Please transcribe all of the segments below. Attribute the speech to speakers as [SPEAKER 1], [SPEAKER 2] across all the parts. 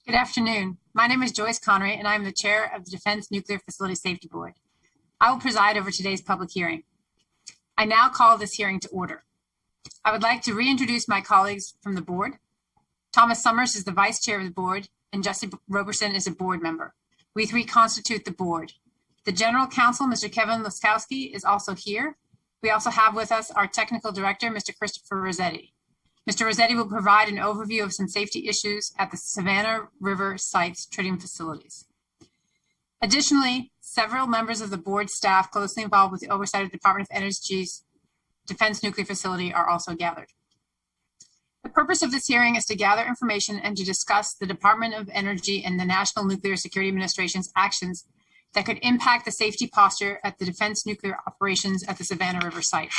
[SPEAKER 1] Good afternoon. My name is Joyce Connery, and I am the chair of the Defense Nuclear Facility Safety Board. I will preside over today's public hearing. I now call this hearing to order. I would like to reintroduce my colleagues from the board. Thomas Summers is the vice chair of the board, and Jesse Roberson is a board member. We three constitute the board. The general counsel, Mr. Kevin Laskowski, is also here. We also have with us our technical director, Mr. Christopher Rossetti. Mr. Rossetti will provide an overview of some safety issues at the Savannah River site's tritium facilities. Additionally, several members of the board staff closely involved with the oversight of the Department of Energy's Defense Nuclear Facility are also gathered. The purpose of this hearing is to gather information and to discuss the Department of Energy and the National Nuclear Security Administration's actions that could impact the safety posture at the defense nuclear operations at the Savannah River site.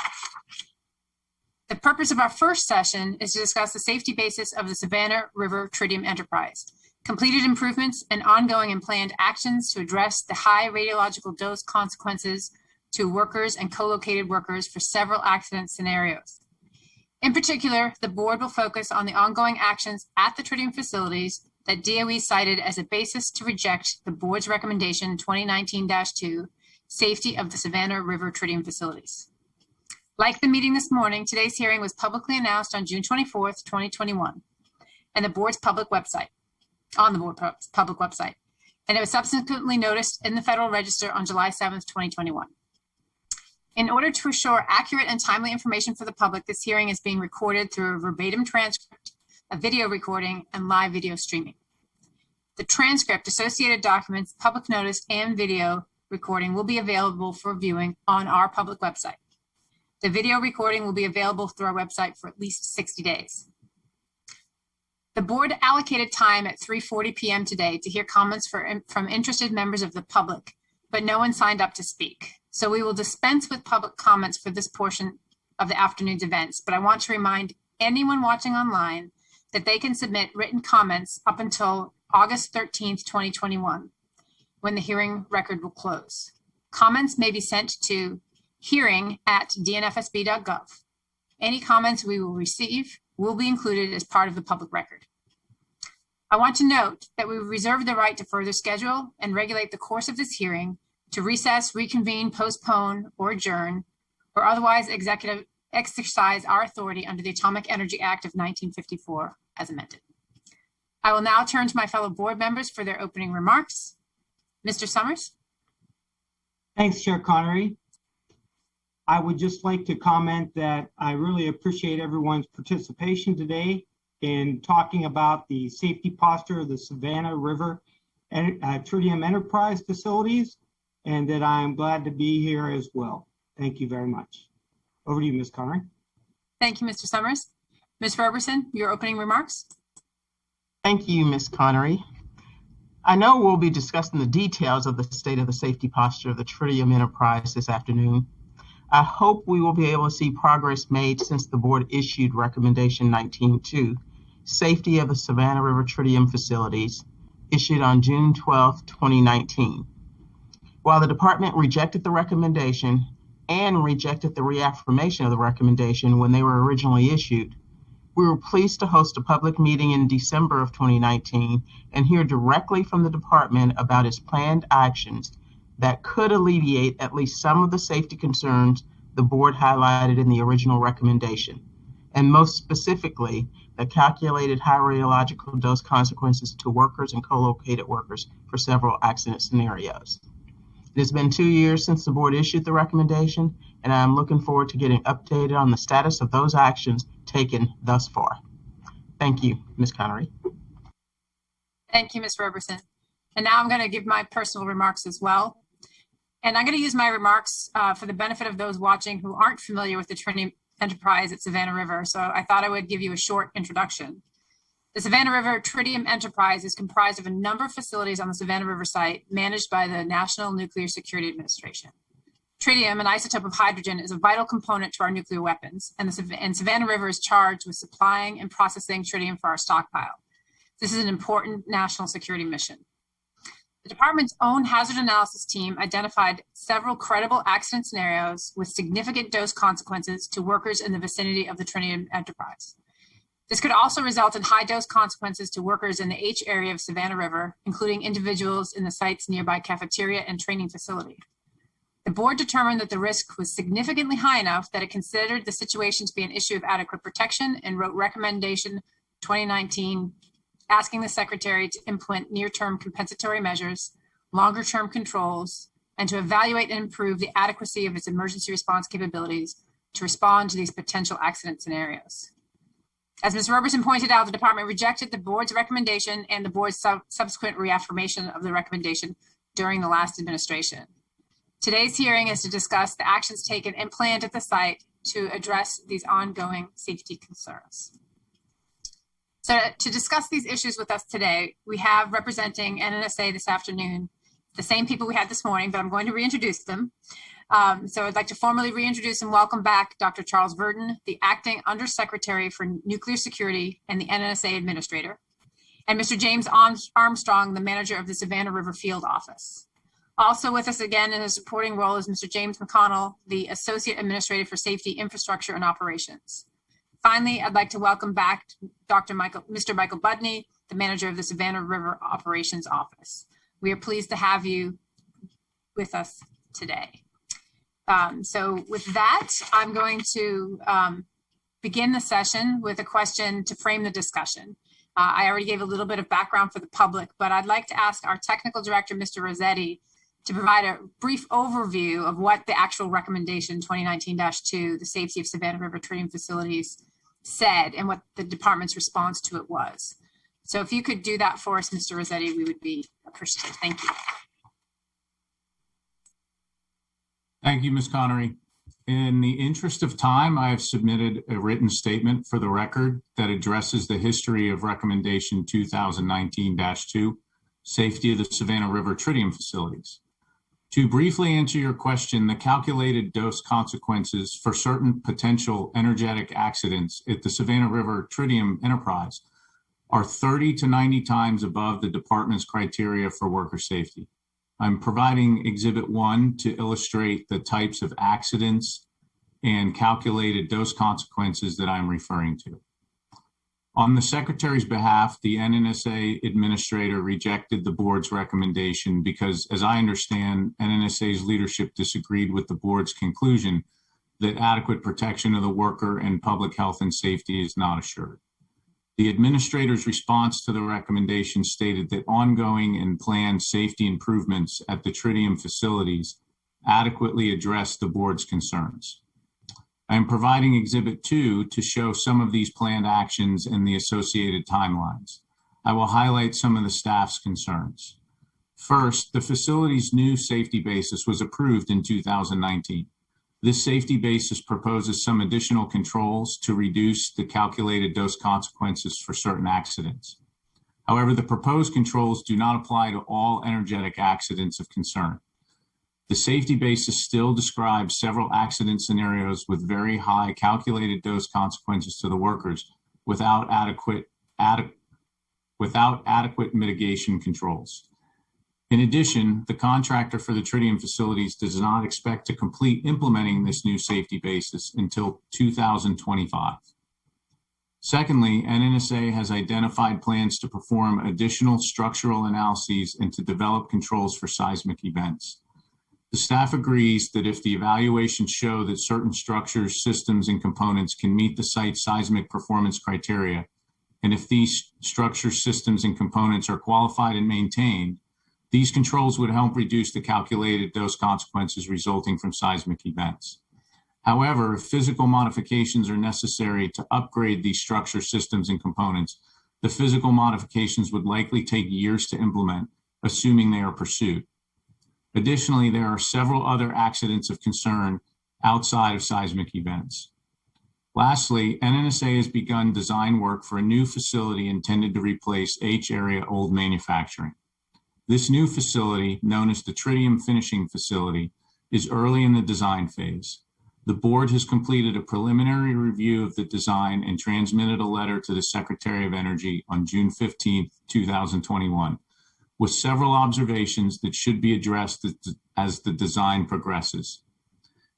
[SPEAKER 1] The purpose of our first session is to discuss the safety basis of the Savannah River tritium enterprise, completed improvements and ongoing and planned actions to address the high radiological dose consequences to workers and co-located workers for several accident scenarios. In particular, the board will focus on the ongoing actions at the tritium facilities that DOE cited as a basis to reject the board's recommendation 2019-2, Safety of the Savannah River Tritium Facilities. Like the meeting this morning, today's hearing was publicly announced on June 24th, 2021, and the board's public website, on the board's public website, and it was subsequently noticed in the Federal Register on July 7th, 2021. In order to assure accurate and timely information for the public, this hearing is being recorded through a verbatim transcript, a video recording, and live video streaming. The transcript, associated documents, public notice, and video recording will be available for viewing on our public website. The video recording will be available through our website for at least 60 days. The board allocated time at 3:40 p.m. today to hear comments from interested members of the public, but no one signed up to speak. So we will dispense with public comments for this portion of the afternoon's events, but I want to remind anyone watching online that they can submit written comments up until August 13th, 2021, when the hearing record will close. Comments may be sent to hearing@dnfsb.gov. Any comments we will receive will be included as part of the public record. I want to note that we reserve the right to further schedule and regulate the course of this hearing to recess, reconvene, postpone, or adjourn, or otherwise exercise our authority under the Atomic Energy Act of 1954 as amended. I will now turn to my fellow board members for their opening remarks. Mr. Summers.
[SPEAKER 2] Thanks, Chair Connery. I would just like to comment that I really appreciate everyone's participation today in talking about the safety posture of the Savannah River Tritium Enterprise facilities, and that I'm glad to be here as well. Thank you very much. Over to you, Ms. Connery.
[SPEAKER 1] Thank you, Mr. Summers. Ms. Roberson, your opening remarks.
[SPEAKER 3] Thank you, Ms. Connery. I know we'll be discussing the details of the state of the safety posture of the tritium enterprise this afternoon. I hope we will be able to see progress made since the board issued recommendation 19-2, Safety of the Savannah River Tritium Facilities, issued on June 12, 2019. While the department rejected the recommendation and rejected the reaffirmation of the recommendation when they were originally issued, we were pleased to host a public meeting in December of 2019 and hear directly from the department about its planned actions that could alleviate at least some of the safety concerns the board highlighted in the original recommendation, and most specifically, the calculated high radiological dose consequences to workers and co-located workers for several accident scenarios. It has been 2 years since the board issued the recommendation, and I am looking forward to getting updated on the status of those actions taken thus far. Thank you, Ms. Connery.
[SPEAKER 1] Thank you, Ms. Roberson. And now I'm going to give my personal remarks as well. And I'm going to use my remarks for the benefit of those watching who aren't familiar with the tritium enterprise at Savannah River. So I thought I would give you a short introduction. The Savannah River Tritium Enterprise is comprised of a number of facilities on the Savannah River site managed by the National Nuclear Security Administration. Tritium, an isotope of hydrogen, is a vital component to our nuclear weapons, and Savannah River is charged with supplying and processing tritium for our stockpile. This is an important national security mission. The department's own hazard analysis team identified several credible accident scenarios with significant dose consequences to workers in the vicinity of the tritium enterprise. This could also result in high dose consequences to workers in the H area of Savannah River, including individuals in the site's nearby cafeteria and training facility. The board determined that the risk was significantly high enough that it considered the situation to be an issue of adequate protection and wrote recommendation 2019 asking the secretary to implement near-term compensatory measures, longer-term controls, and to evaluate and improve the adequacy of its emergency response capabilities to respond to these potential accident scenarios. As Ms. Roberson pointed out, the department rejected the board's recommendation and the board's subsequent reaffirmation of the recommendation during the last administration. Today's hearing is to discuss the actions taken and planned at the site to address these ongoing safety concerns. So to discuss these issues with us today, we have representing NNSA this afternoon, the same people we had this morning, but I'm going to reintroduce them. So I'd like to formally reintroduce and welcome back Dr. Charles Verdon, the Acting Undersecretary for Nuclear Security and the NNSA Administrator, and Mr. James Armstrong, the Manager of the Savannah River Field Office. Also with us again in a supporting role is Mr. James McConnell, the Associate Administrator for Safety, Infrastructure, and Operations. Finally, I'd like to welcome back Mr. Michael Budney, the Manager of the Savannah River Operations Office. We are pleased to have you with us today. So with that, I'm going to begin the session with a question to frame the discussion. I already gave a little bit of background for the public, but I'd like to ask our Technical Director, Mr. Rossetti, to provide a brief overview of what the actual recommendation 2019-2, the safety of Savannah River treating facilities, said and what the department's response to it was. So if you could do that for us, Mr. Rossetti, we would be appreciative. Thank you.
[SPEAKER 4] Thank you, Ms. Connery. In the interest of time, I have submitted a written statement for the record that addresses the history of recommendation 2019-2, safety of the Savannah River tritium facilities. To briefly answer your question, the calculated dose consequences for certain potential energetic accidents at the Savannah River tritium enterprise are 30 to 90 times above the department's criteria for worker safety. I'm providing Exhibit 1 to illustrate the types of accidents and calculated dose consequences that I'm referring to. On the Secretary's behalf, the NNSA Administrator rejected the board's recommendation because, as I understand, NNSA's leadership disagreed with the board's conclusion that adequate protection of the worker and public health and safety is not assured. The Administrator's response to the recommendation stated that ongoing and planned safety improvements at the tritium facilities adequately address the board's concerns. I am providing Exhibit 2 to show some of these planned actions and the associated timelines. I will highlight some of the staff's concerns. First, the facility's new safety basis was approved in 2019. This safety basis proposes some additional controls to reduce the calculated dose consequences for certain accidents. However, the proposed controls do not apply to all energetic accidents of concern. The safety basis still describes several accident scenarios with very high calculated dose consequences to the workers without adequate mitigation controls. In addition, the contractor for the tritium facilities does not expect to complete implementing this new safety basis until 2025. Secondly, NNSA has identified plans to perform additional structural analyses and to develop controls for seismic events. The staff agrees that if the evaluations show that certain structures, systems, and components can meet the site's seismic performance criteria, and if these structures, systems, and components are qualified and maintained, these controls would help reduce the calculated dose consequences resulting from seismic events. However, if physical modifications are necessary to upgrade these structures, systems, and components, the physical modifications would likely take years to implement, assuming they are pursued. Additionally, there are several other accidents of concern outside of seismic events. Lastly, NNSA has begun design work for a new facility intended to replace H-area old manufacturing. This new facility, known as the Tritium Finishing Facility, is early in the design phase. The board has completed a preliminary review of the design and transmitted a letter to the Secretary of Energy on June 15, 2021. With several observations that should be addressed as the design progresses.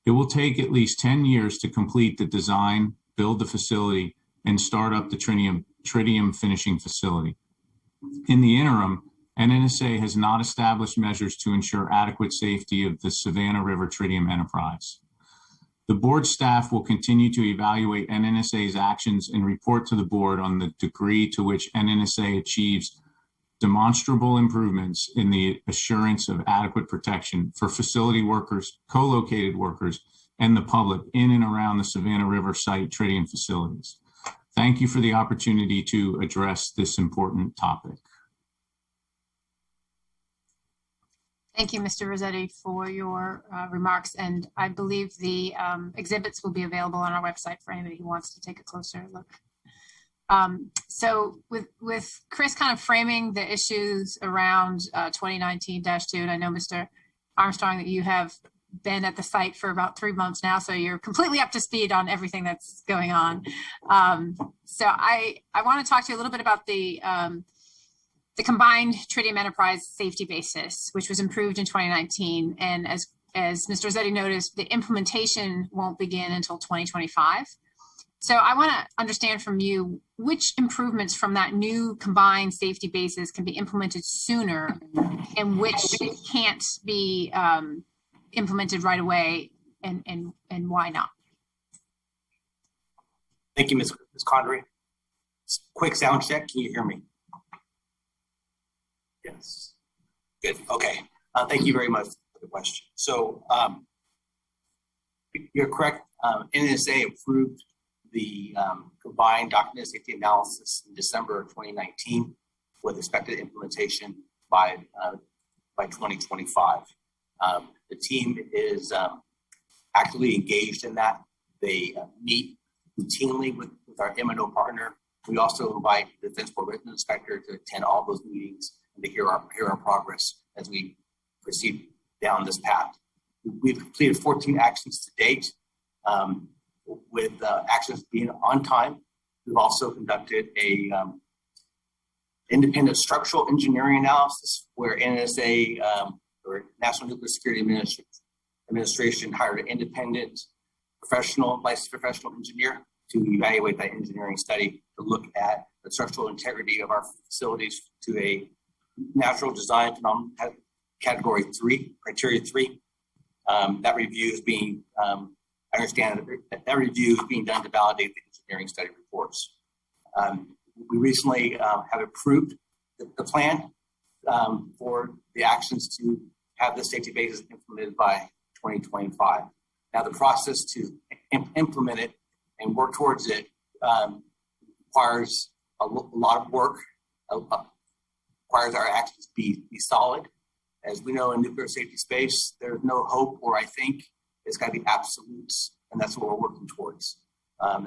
[SPEAKER 4] It will take at least 10 years to complete the design, build the facility, and start up the tritium finishing facility. In the interim, NNSA has not established measures to ensure adequate safety of the Savannah River Tritium enterprise. The board staff will continue to evaluate NNSA's actions and report to the board on the degree to which NNSA achieves demonstrable improvements in the assurance of adequate protection for facility workers, co-located workers, and the public in and around the Savannah River site tritium facilities. Thank you for the opportunity to address this important topic.
[SPEAKER 1] Thank you, Mr. Rossetti, for your remarks. And I believe the exhibits will be available on our website for anybody who wants to take a closer look. So with Chris kind of framing the issues around 2019-2, and I know, Mr. Armstrong, that you have been at the site for about 3 months now, so you're completely up to speed on everything that's going on. So I want to talk to you a little bit about the combined tritium enterprise safety basis, which was improved in 2019. And as Mr. Rossetti noticed, the implementation won't begin until 2025. So I want to understand from you which improvements from that new combined safety basis can be implemented sooner and which can't be implemented right away, and why not?
[SPEAKER 5] Thank you, Ms. Connery. Quick sound check. Can you hear me? Yes. Good. Okay. Thank you very much for the question. So you're correct. NNSA approved the combined documented safety analysis in December of 2019 with expected implementation by 2025. The team is actively engaged in that. They meet routinely with our M&O partner. We also invite the Defense Board Written Inspector to attend all those meetings and to hear our progress as we proceed down this path. We've completed 14 actions to date, with actions being on time. We've also conducted a independent structural engineering analysis where NNSA or National Nuclear Security Administration hired an independent licensed professional engineer to evaluate that engineering study to look at the structural integrity of our facilities to a natural design phenomenon category 3, criteria 3. That review is being, I understand that review is being done to validate the engineering study reports. We recently have approved the plan for the actions to have the safety basis implemented by 2025. Now, the process to implement it and work towards it requires a lot of work, requires our actions be solid. As we know in nuclear safety space, there's no hope, or I think it's got to be absolutes, and that's what we're working towards. A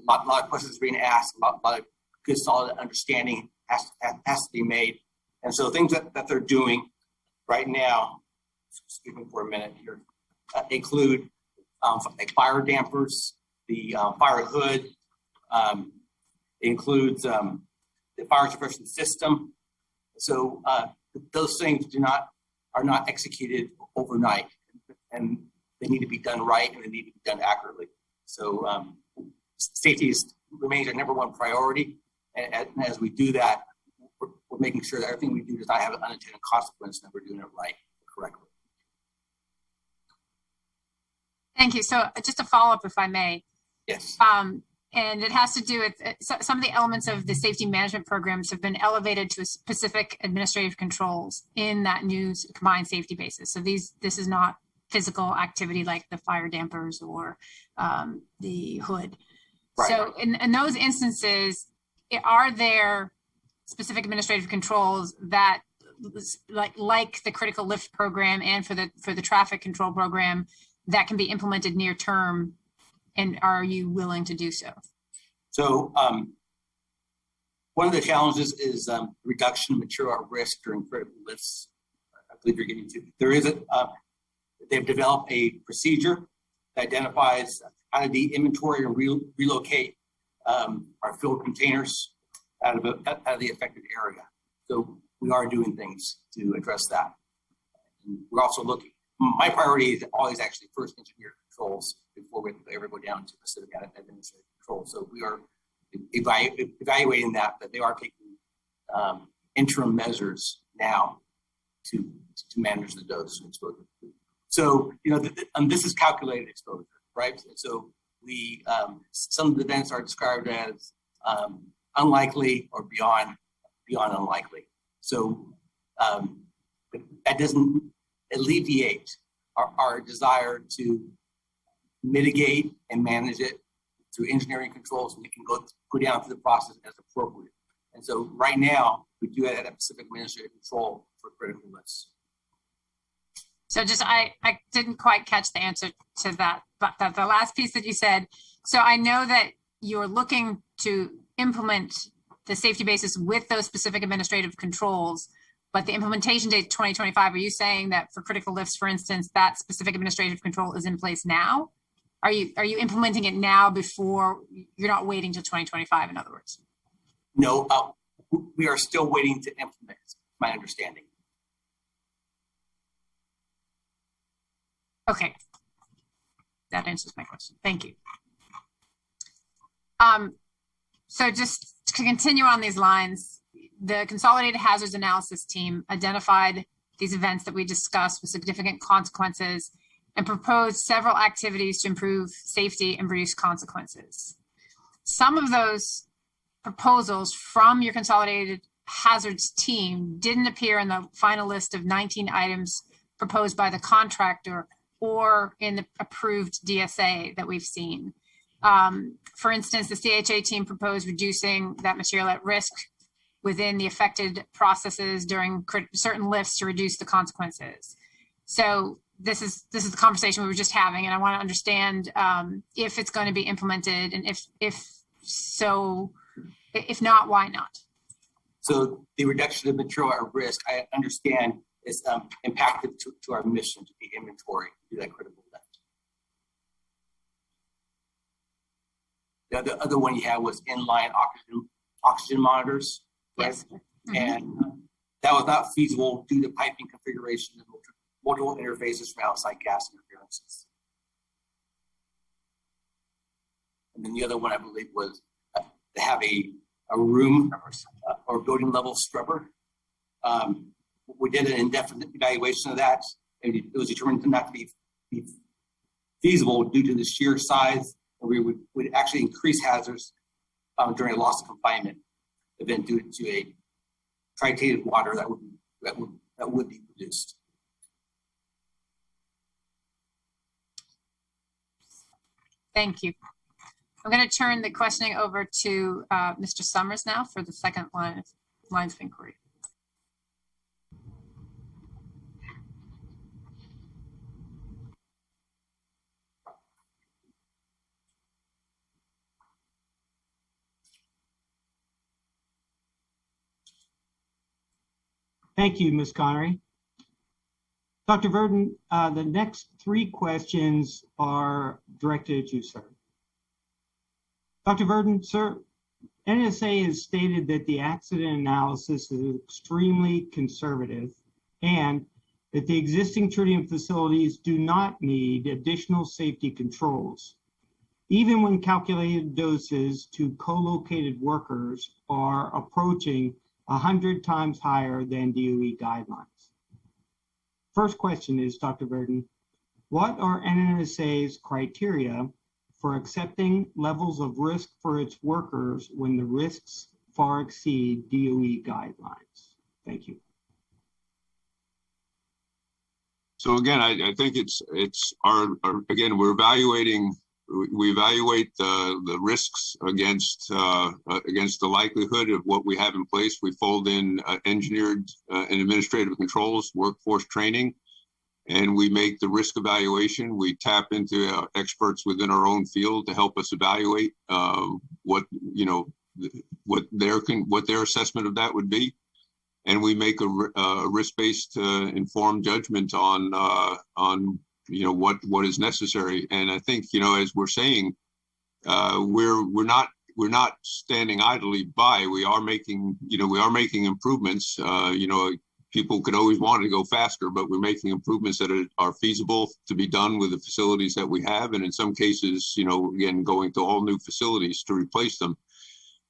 [SPEAKER 5] lot of questions being asked, a lot of good solid understanding has to be made. And so things that they're doing right now, excuse me for a minute here, include like fire dampers, the fire hood, includes the fire suppression system. So those things are not executed overnight, and they need to be done right and they need to be done accurately. So safety remains our #1 priority, and as we do that, we're making sure that everything we do does not have an unintended consequence, and that we're doing it right, correctly.
[SPEAKER 1] Thank you. So just a follow-up, if I may.
[SPEAKER 5] Yes.
[SPEAKER 1] And it has to do with some of the elements of the safety management programs have been elevated to specific administrative controls in that new combined safety basis. So this is not physical activity like the fire dampers or the hood. Right. So in those instances, are there specific administrative controls that like the critical lift program and for the traffic control program that can be implemented near term? And are you willing to do so? So
[SPEAKER 5] one of the challenges is reduction of material at risk during critical lifts. I believe you're getting to. There is they've developed a procedure that identifies how to de-inventory and relocate our filled containers out of the affected area. So we are doing things to address that. And we're also looking. My priority is always actually first engineer controls before we ever go down to specific administrative control. So we are evaluating that, but they are taking interim measures now to manage the dose and exposure. So, this is calculated exposure, right? And so we, some of the events are described as unlikely or beyond unlikely. So that doesn't alleviate our desire to mitigate and manage it through engineering controls. We can go down through the process as appropriate. And so right now, we do have that specific administrative control for critical lifts.
[SPEAKER 1] So just, I didn't quite catch the answer to that, but the last piece that you said. So I know that you're looking to implement the safety basis with those specific administrative controls, but the implementation date 2025, are you saying that for critical lifts, for instance, that specific administrative control is in place now? Are you implementing it now before, you're not waiting till 2025, in other words?
[SPEAKER 5] No, we are still waiting to implement, my understanding.
[SPEAKER 1] Okay. That answers my question. Thank you. So just to continue on these lines, the Consolidated Hazards Analysis team identified these events that we discussed with significant consequences and proposed several activities to improve safety and reduce consequences. Some of those proposals from your Consolidated Hazards team didn't appear in the final list of 19 items proposed by the contractor or in the approved DSA that we've seen. For instance, the CHA team proposed reducing that material at risk within the affected processes during certain lifts to reduce the consequences. So this is the conversation we were just having, and I want to understand if it's going to be implemented, and if so, if not, why not?
[SPEAKER 5] So the reduction of material at risk, I understand, is impacted to our mission to be inventory, to do that critical lift. The other one you had was inline oxygen monitors, right?
[SPEAKER 1] Yes. Mm-hmm.
[SPEAKER 5] And that was not feasible due to piping configuration and multiple interfaces from outside gas interferences. And then the other one, I believe, was to have a room or building level scrubber. We did an indefinite evaluation of that, and it was determined not to be feasible due to the sheer size, and we would actually increase hazards during a loss of confinement event due to a tritated water that would be produced.
[SPEAKER 1] Thank you. I'm going to turn the questioning over to Mr. Summers now for the second lines of inquiry.
[SPEAKER 2] Thank you, Ms. Connery. Dr. Verdon, the next three questions are directed at you, sir. Dr. Verdon, sir, NSA has stated that the accident analysis is extremely conservative and that the existing tritium facilities do not need additional safety controls, even when calculated doses to co-located workers are approaching 100 times higher than DOE guidelines. First question is, Dr. Verdon, what are NNSA's criteria for accepting levels of risk for its workers when the risks far exceed DOE guidelines? Thank you.
[SPEAKER 6] So again, I think it's our again, we evaluate the risks against the likelihood of what we have in place. We fold in engineered and administrative controls, workforce training, and we make the risk evaluation. We tap into experts within our own field to help us evaluate what their assessment of that would be, and we make a risk-based informed judgment on what is necessary. And I think, as we're saying, we're not standing idly by. We are making improvements. People could always want to go faster, but we're making improvements that are feasible to be done with the facilities that we have, and in some cases, again, going to all new facilities to replace them.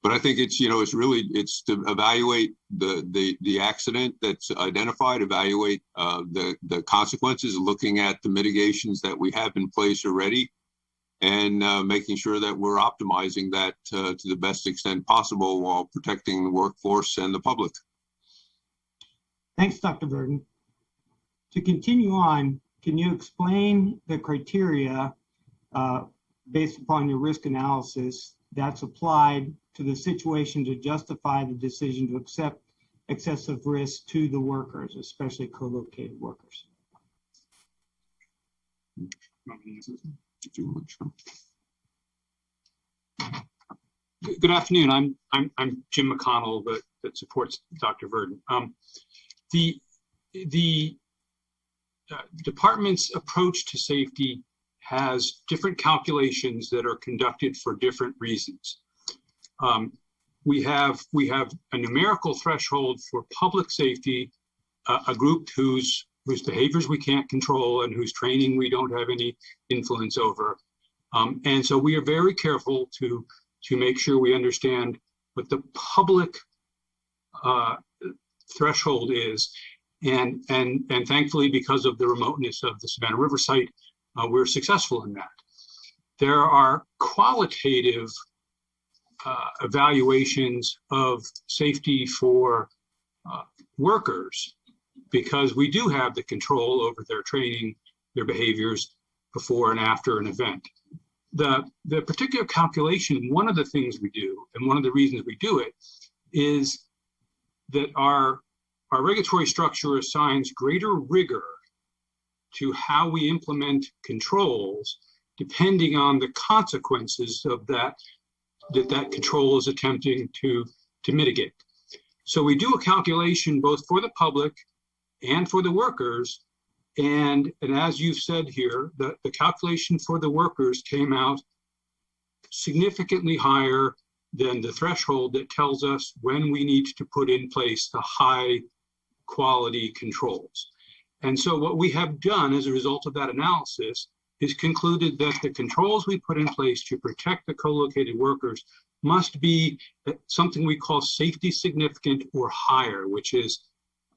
[SPEAKER 6] But I think it's, it's to evaluate the accident that's identified, evaluate the consequences, looking at the mitigations that we have in place already, and making sure that we're optimizing that to the best extent possible while protecting the workforce and the public.
[SPEAKER 2] Thanks, Dr. Burden. To continue on, can you explain the criteria based upon your risk analysis that's applied to the situation to justify the decision to accept excessive risk to the workers, especially co-located workers?
[SPEAKER 7] Good afternoon. I'm Jim McConnell, that supports Dr. Verdon. The department's approach to safety has different calculations that are conducted for different reasons. We have a numerical threshold for public safety, a group whose behaviors we can't control and whose training we don't have any influence over. And so we are very careful to make sure we understand what the public threshold is. And thankfully, because of the remoteness of the Savannah River site, we're successful in that. There are qualitative evaluations of safety for workers, because we do have the control over their training, their behaviors before and after an event. The particular calculation, one of the things we do, and one of the reasons we do it, is that our regulatory structure assigns greater rigor to how we implement controls, depending on the consequences of that control is attempting to mitigate. So we do a calculation both for the public and for the workers. And as you've said here, the calculation for the workers came out significantly higher than the threshold that tells us when we need to put in place the high quality controls. And so what we have done as a result of that analysis is concluded that the controls we put in place to protect the co-located workers must be something we call safety significant or higher, which is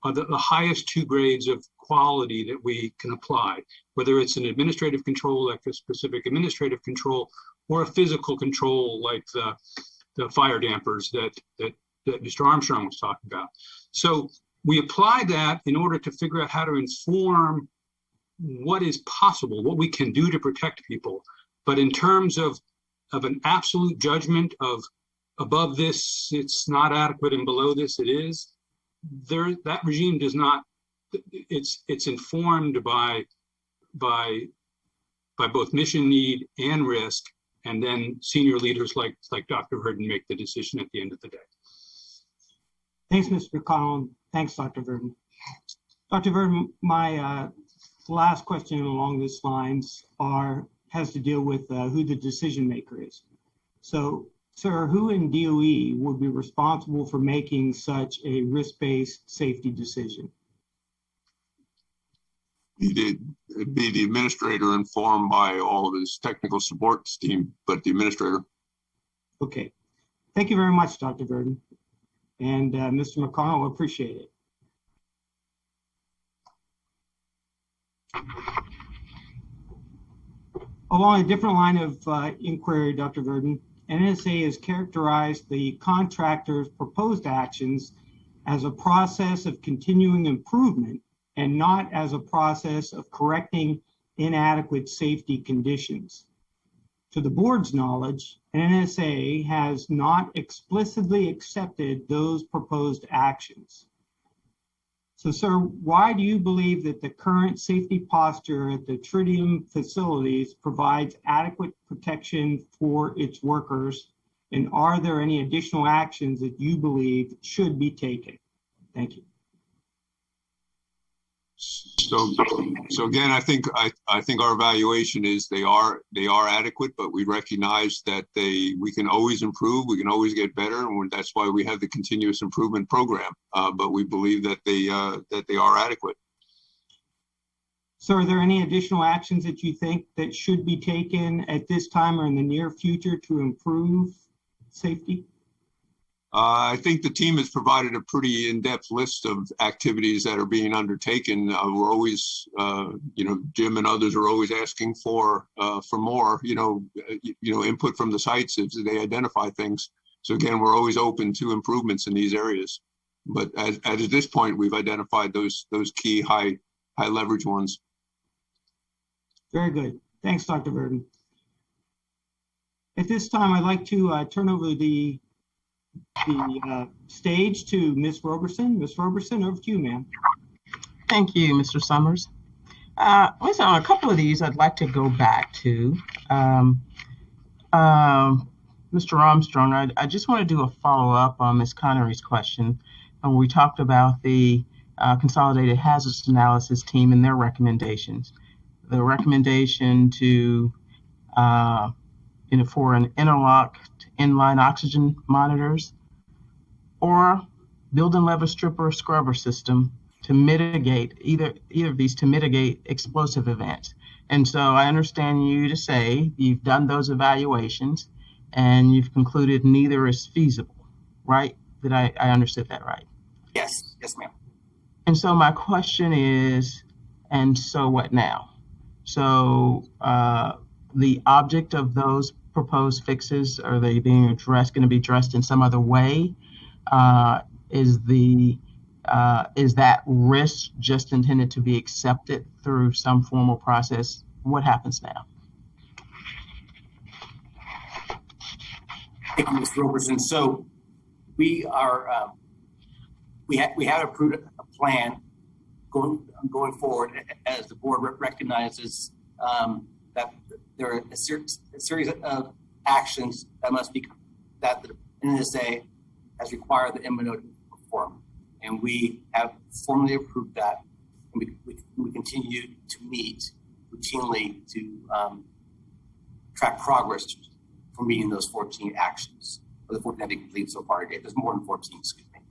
[SPEAKER 7] the highest two grades of quality that we can apply, whether it's an administrative control like a specific administrative control or a physical control like the fire dampers that Mr. Armstrong was talking about. So we apply that in order to figure out how to inform what is possible, what we can do to protect people. But in terms of an absolute judgment of above this, it's not adequate, and below this, it is, that regime does not, it's informed by both mission need and risk, and then senior leaders like Dr. Verdon make the decision at the end of the day.
[SPEAKER 2] Thanks, Mr. McConnell. Thanks, Dr. Verdon. Dr. Verdon, my last question along these lines has to deal with who the decision maker is. So, sir, who in DOE would be responsible for making such a risk-based safety decision?
[SPEAKER 6] It'd be the administrator, informed by all of his technical support team, but the administrator.
[SPEAKER 2] Okay. Thank you very much, Dr. Verdon. And Mr. McConnell, appreciate it. Along a different line of inquiry, Dr. Verdon, NSA has characterized the contractor's proposed actions as a process of continuing improvement and not as a process of correcting inadequate safety conditions. To the board's knowledge, NSA has not explicitly accepted those proposed actions. So, sir, why do you believe that the current safety posture at the tritium facilities provides adequate protection for its workers? And are there any additional actions that you believe should be taken? Thank you.
[SPEAKER 6] So again, I think our evaluation is they are adequate, but we recognize that we can always improve, we can always get better, and that's why we have the continuous improvement program. But we believe that they are adequate.
[SPEAKER 2] So, are there any additional actions that you think that should be taken at this time or in the near future to improve safety?
[SPEAKER 6] I think the team has provided a pretty in-depth list of activities that are being undertaken. We're always, Jim and others are always asking for more, input from the sites if they identify things. So again, we're always open to improvements in these areas. But at this point, we've identified those key high leverage ones.
[SPEAKER 2] Very good. Thanks, Dr. Burden. At this time, I'd like to turn over the stage to Ms. Roberson. Ms. Roberson, over to you, ma'am.
[SPEAKER 3] Thank you, Mr. Summers. Listen, on a couple of these, I'd like to go back to Mr. Armstrong. I just want to do a follow-up on Ms. Connery's question. And we talked about the Consolidated Hazards Analysis team and their recommendations. The recommendation to, for an interlocked inline oxygen monitors or building lever stripper scrubber system to mitigate either of these to mitigate explosive events. And so I understand you to say you've done those evaluations and you've concluded neither is feasible, right? Did I understood that right?
[SPEAKER 5] Yes, ma'am.
[SPEAKER 3] And so my question is, and so what now? So the object of those proposed fixes, are they being going to be addressed in some other way? Is that risk just intended to be accepted through some formal process? What happens now?
[SPEAKER 5] Thank you, Mr. Roberson. So we are we have approved a plan going forward as the board recognizes that there are a series of actions that the NSA has required the MNO to perform, and we have formally approved that, and we continue to meet routinely to track progress for meeting those 14 actions, or the 14 that we completed so far today. There's more than 14, excuse me.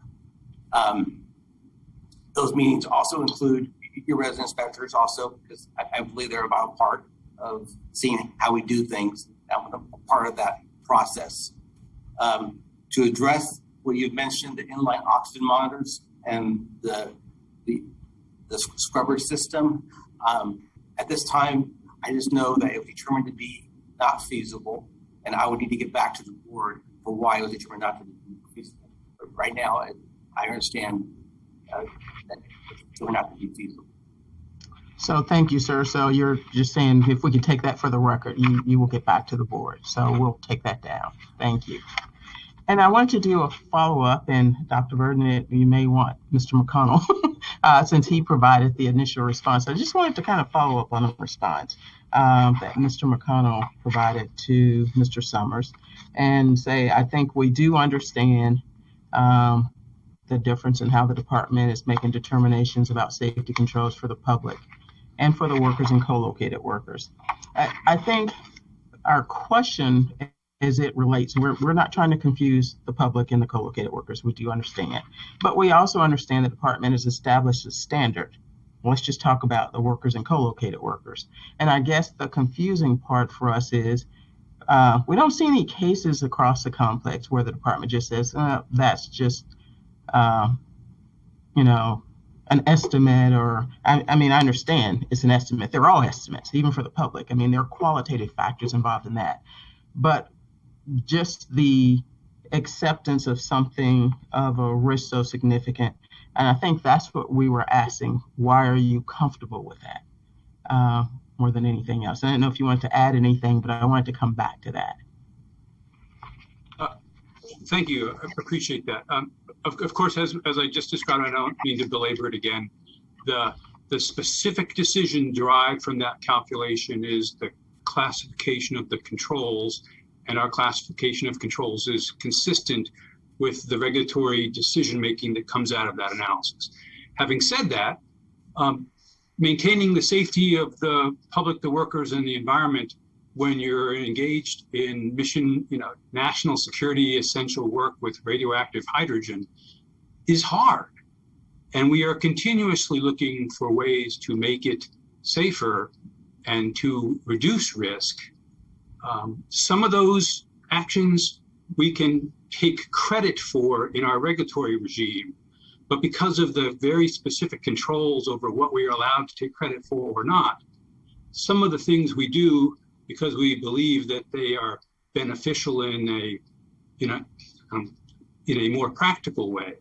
[SPEAKER 5] Those meetings also include your resident inspectors also, because I believe they're a vital part of seeing how we do things, a part of that process. To address what you've mentioned, the inline oxygen monitors and the scrubber system, at this time, I just know that it was determined to be not feasible, and I would need to get back to the board for why it was determined not to be feasible. But right now, I understand that it turned out to be feasible.
[SPEAKER 3] So thank you, sir. So you're just saying if we can take that for the record, you will get back to the board. So we'll take that down. Thank you. And I want to do a follow-up, and Dr. Burden, you may want Mr. McConnell, since he provided the initial response. I just wanted to kind of follow up on a response that Mr. McConnell provided to Mr. Summers and say, I think we do understand the difference in how the department is making determinations about safety controls for the public and for the workers and co-located workers. I think our question as it relates, we're not trying to confuse the public and the co-located workers. We do understand, but we also understand the department has established a standard. Let's just talk about the workers and co-located workers. And I guess the confusing part for us is we don't see any cases across the complex where the department just says, that's just, an estimate, or, I mean, I understand it's an estimate. They're all estimates, even for the public. I mean, there are qualitative factors involved in that. But just the acceptance of something of a risk so significant, and I think that's what we were asking. Why are you comfortable with that more than anything else? I don't know if you wanted to add anything, but I wanted to come back to that.
[SPEAKER 7] Thank you. I appreciate that. Of course, as I just described, I don't mean to belabor it again. The specific decision derived from that calculation is the classification of the controls, and our classification of controls is consistent with the regulatory decision-making that comes out of that analysis. Having said that, maintaining the safety of the public, the workers, and the environment when you're engaged in mission, national security essential work with radioactive hydrogen is hard. And we are continuously looking for ways to make it safer and to reduce risk. Some of those actions we can take credit for in our regulatory regime. But because of the very specific controls over what we are allowed to take credit for or not, some of the things we do because we believe that they are beneficial in a more practical way,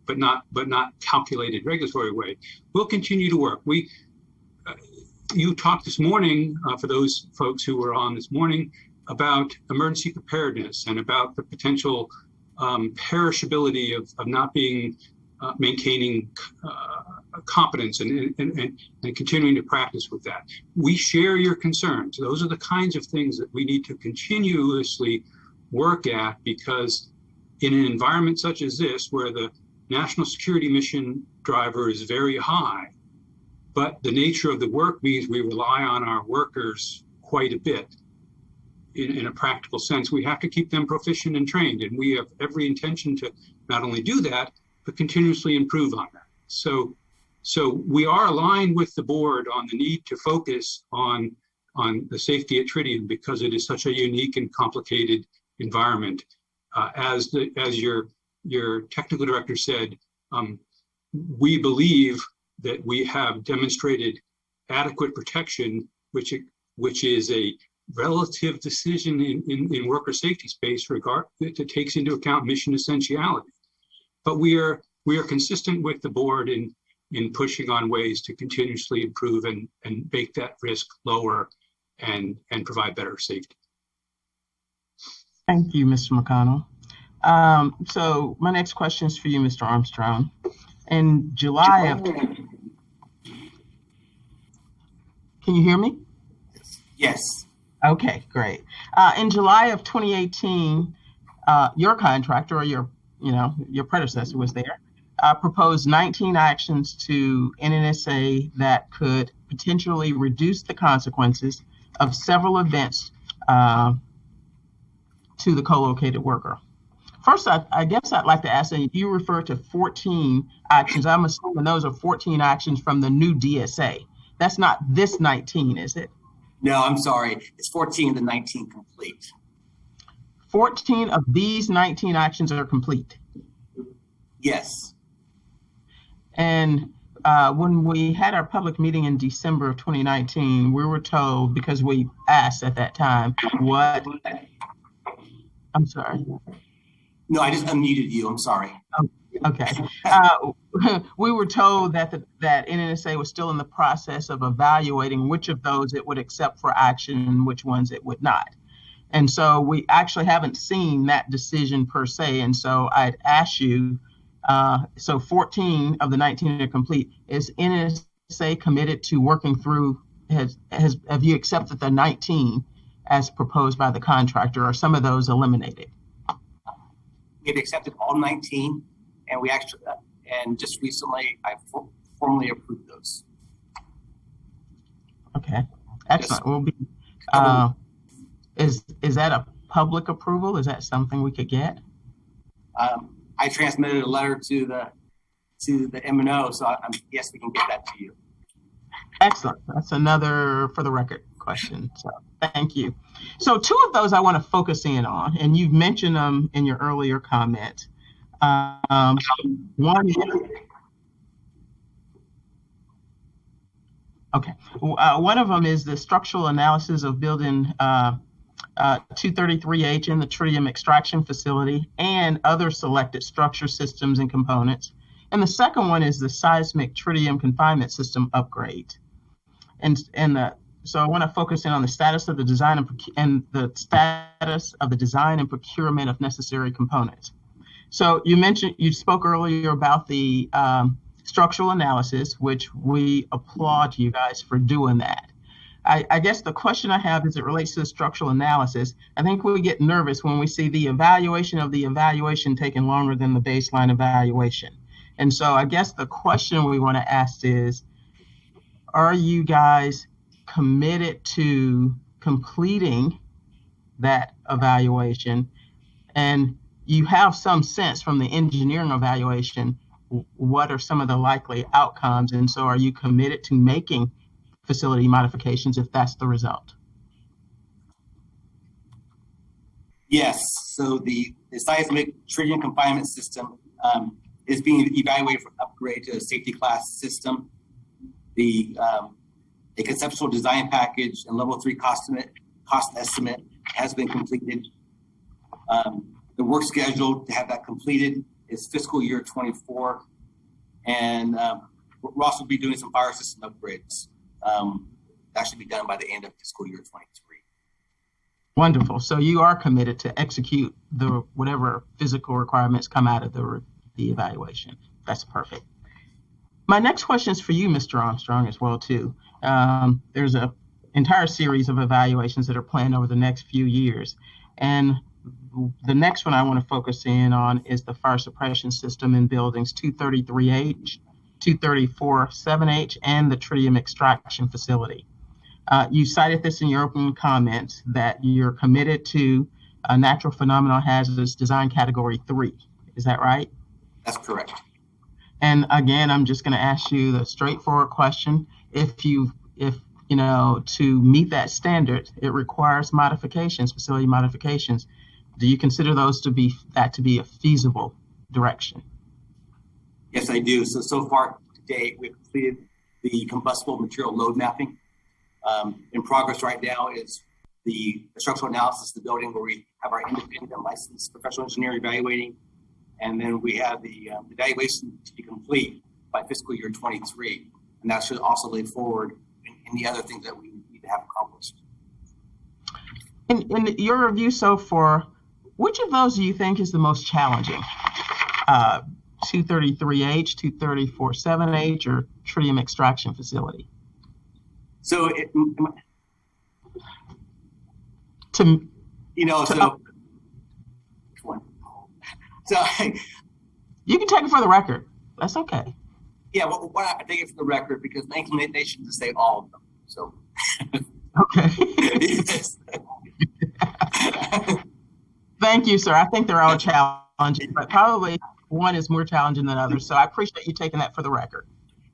[SPEAKER 7] but not calculated regulatory way, we'll continue to work. You talked this morning, for those folks who were on this morning, about emergency preparedness and about the potential perishability of not being maintaining competence and continuing to practice with that. We share your concerns. Those are the kinds of things that we need to continuously work at, because in an environment such as this, where the national security mission driver is very high, but the nature of the work means we rely on our workers quite a bit in a practical sense, we have to keep them proficient and trained. And we have every intention to not only do that, but continuously improve on that. So we are aligned with the board on the need to focus on the safety at Tritium, because it is such a unique and complicated environment. As your technical director said, we believe that we have demonstrated adequate protection, which is a relative decision in worker safety space that takes into account mission essentiality. But we are consistent with the board in pushing on ways to continuously improve and make that risk lower and provide better safety.
[SPEAKER 3] Thank you, Mr. McConnell. So my next question is for you, Mr. Armstrong. In July of, can you hear me?
[SPEAKER 5] Yes.
[SPEAKER 3] Okay, great. In July of 2018, your contractor, or your predecessor was there, proposed 19 actions to NNSA that could potentially reduce the consequences of several events to the co-located worker. First, I guess I'd like to ask, you refer to 14 actions. I'm assuming those are 14 actions from the new DSA. That's not this 19, is it?
[SPEAKER 5] No, I'm sorry. It's 14 of the 19 complete.
[SPEAKER 3] 14 of these 19 actions are complete.
[SPEAKER 5] Yes.
[SPEAKER 3] And when we had our public meeting in December of 2019, we were told, because we asked at that time, I'm sorry.
[SPEAKER 5] No, I just unmuted you. I'm sorry.
[SPEAKER 3] Okay. We were told that that NNSA was still in the process of evaluating which of those it would accept for action and which ones it would not. And so we actually haven't seen that decision per se. And so I'd ask you, so 14 of the 19 are complete. Is NNSA committed to working through, have you accepted the 19 as proposed by the contractor, or some of those eliminated?
[SPEAKER 5] We've accepted all 19, and and just recently I formally approved those.
[SPEAKER 3] Okay, excellent.
[SPEAKER 5] Yes.
[SPEAKER 3] We'll be. Is that a public approval? Is that something we could get?
[SPEAKER 5] I transmitted a letter to the M&O, so yes, we can get that to you.
[SPEAKER 3] Excellent. That's another for the record question. So thank you. So two of those I want to focus in on, and you've mentioned them in your earlier comment. One of them is the structural analysis of building 233H in the tritium extraction facility and other selected structure systems and components. And the second one is the seismic tritium confinement system upgrade. So I want to focus in on the status of the design and the status of the design and procurement of necessary components. So you spoke earlier about the structural analysis, which we applaud you guys for doing that. I guess the question I have as it relates to the structural analysis, I think we get nervous when we see the evaluation of the evaluation taking longer than the baseline evaluation. And so I guess the question we want to ask is, are you guys committed to completing that evaluation? And you have some sense from the engineering evaluation, what are some of the likely outcomes? And so are you committed to making facility modifications if that's the result?
[SPEAKER 5] Yes, so the seismic tritium confinement system is being evaluated for upgrade to a safety class system. A conceptual design package and level 3 cost estimate has been completed. The work schedule to have that completed is fiscal year 24. And we'll also be doing some fire system upgrades. That should be done by the end of fiscal year 23.
[SPEAKER 3] Wonderful. So you are committed to execute the whatever physical requirements come out of the evaluation. That's perfect. My next question is for you, Mr. Armstrong, as well too. There's an entire series of evaluations that are planned over the next few years, and the next one I want to focus in on is the fire suppression system in buildings 233H, 234-7H, and the tritium extraction facility. You cited this in your opening comments that you're committed to a natural phenomenal hazards design category 3. Is that right?
[SPEAKER 5] That's correct.
[SPEAKER 3] And again, I'm just going to ask you the straightforward question. If you know, to meet that standard, it requires modifications, facility modifications. Do you consider those to be a feasible direction?
[SPEAKER 5] Yes, I do. So far today, we've completed the combustible material load mapping. In progress right now is the structural analysis of the building, where we have our independent licensed professional engineer evaluating. And then we have the evaluation to be complete by fiscal year 23. And that should also lay forward in the other things that we need to have accomplished.
[SPEAKER 3] In your review so far, which of those do you think is the most challenging? 233H, 234-7H, or tritium extraction facility?
[SPEAKER 5] So,
[SPEAKER 3] You can take it for the record. That's okay.
[SPEAKER 5] Yeah, well, why not? I take it for the record because my inclination to say all of them. So.
[SPEAKER 3] Okay. Thank you, sir. I think they're all challenging, but probably one is more challenging than others. So I appreciate you taking that for the record.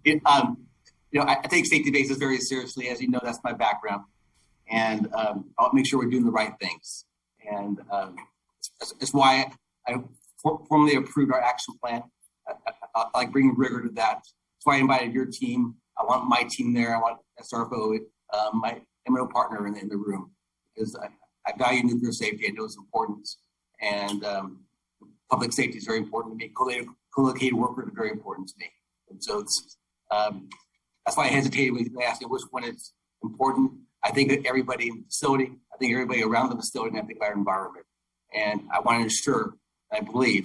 [SPEAKER 5] I take safety bases very seriously. As you know, that's my background. And I'll make sure we're doing the right things. And that's why I formally approved our action plan. I like bringing rigor to that. That's why I invited your team. I want my team there. I want SRFO, my MO partner in the room, because I value nuclear safety. I know it's important. And public safety is very important to me. Co-located workers are very important to me. And so it's, that's why I hesitated when they asked me which one is important. I think that everybody in the facility, I think everybody around the facility, and I think our environment. And I want to ensure, I truly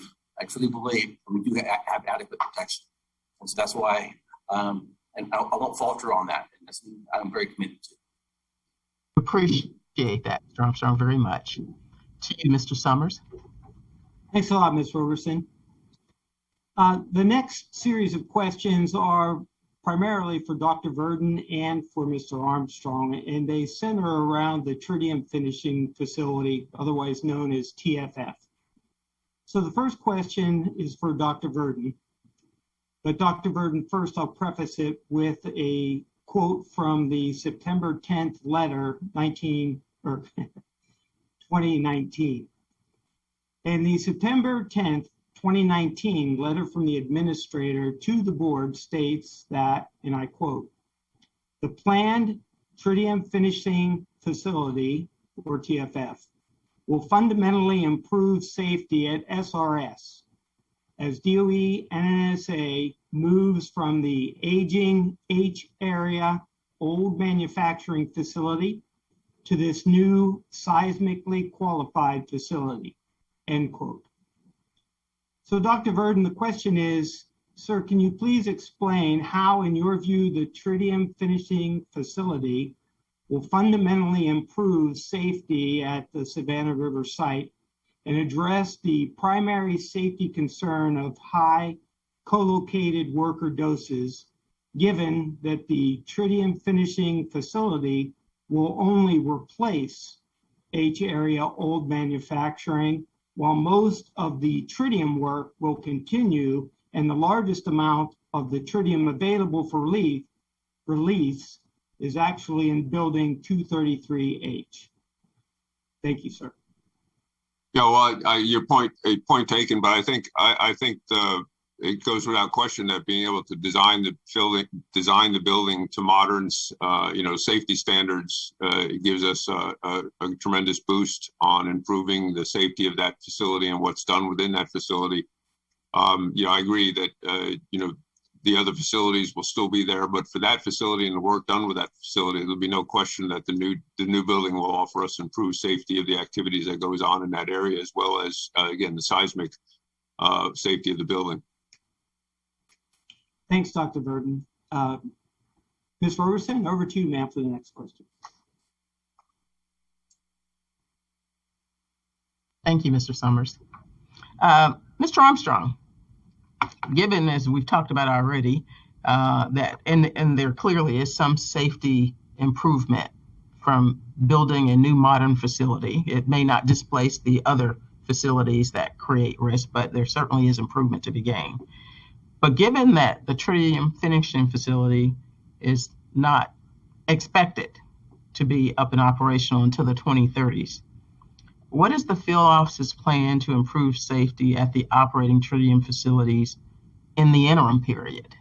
[SPEAKER 5] believe, that we do have adequate protection. And so that's why, and I won't falter on that. And that's something I'm very committed to.
[SPEAKER 3] Appreciate that, Mr. Armstrong, very much. To you, Mr. Summers.
[SPEAKER 2] Thanks a lot, Ms. Roberson. The next series of questions are primarily for Dr. Verdon and for Mr. Armstrong, and they center around the tritium finishing facility, otherwise known as TFF. So the first question is for Dr. Verdon. But Dr. Verdon, first I'll preface it with a quote from the September 10th letter, 2019. And the September 10th, 2019 letter from the administrator to the board states that, and I quote, "The planned tritium finishing facility, or TFF, will fundamentally improve safety at SRS as DOE and NNSA moves from the aging H area old manufacturing facility to this new seismically qualified facility," end quote. So Dr. Verdon, the question is, sir, can you please explain how, in your view, the tritium finishing facility will fundamentally improve safety at the Savannah River site and address the primary safety concern of high co-located worker doses, given that the tritium finishing facility will only replace H area old manufacturing, while most of the tritium work will continue, and the largest amount of the tritium available for release is actually in building 233H. Thank you, sir.
[SPEAKER 6] Yeah, well, your point taken, but I think it goes without question that being able to design the building to modern, safety standards, it gives us a tremendous boost on improving the safety of that facility and what's done within that facility. I agree that the other facilities will still be there, but for that facility and the work done with that facility, there'll be no question that the new building will offer us improved safety of the activities that goes on in that area, as well as again the seismic safety of the building.
[SPEAKER 2] Thanks, Dr. Burton. Ms. Roberson, over to you, ma'am, for the next question.
[SPEAKER 3] Thank you, Mr. Summers. Mr. Armstrong, given, as we've talked about already, that and there clearly is some safety improvement from building a new modern facility. It may not displace the other facilities that create risk, but there certainly is improvement to be gained. But given that the tritium finishing facility is not expected to be up and operational until the 2030s, what is the field office's plan to improve safety at the operating tritium facilities in the interim period?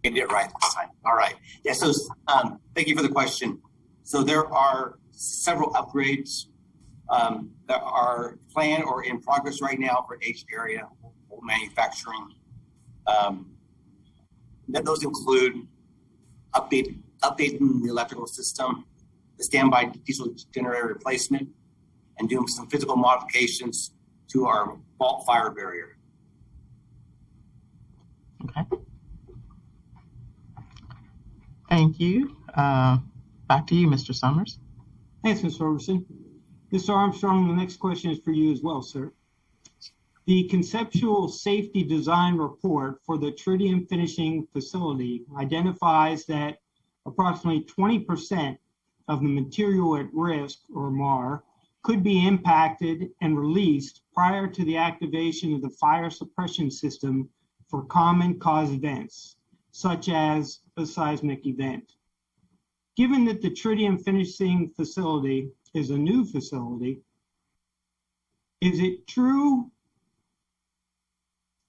[SPEAKER 5] Get it right this time. All right. Yeah, so thank you for the question. So there are several upgrades that are planned or in progress right now for H area manufacturing. Those include updating the electrical system, the standby diesel generator replacement, and doing some physical modifications to our vault fire barrier.
[SPEAKER 3] Okay. Thank you. Back to you, Mr. Summers.
[SPEAKER 2] Thanks, Ms. Roberson. Mr. Armstrong, the next question is for you as well, sir. The conceptual safety design report for the tritium finishing facility identifies that approximately 20% of the material at risk, or MAR, could be impacted and released prior to the activation of the fire suppression system for common cause events, such as a seismic event. Given that the tritium finishing facility is a new facility, is it true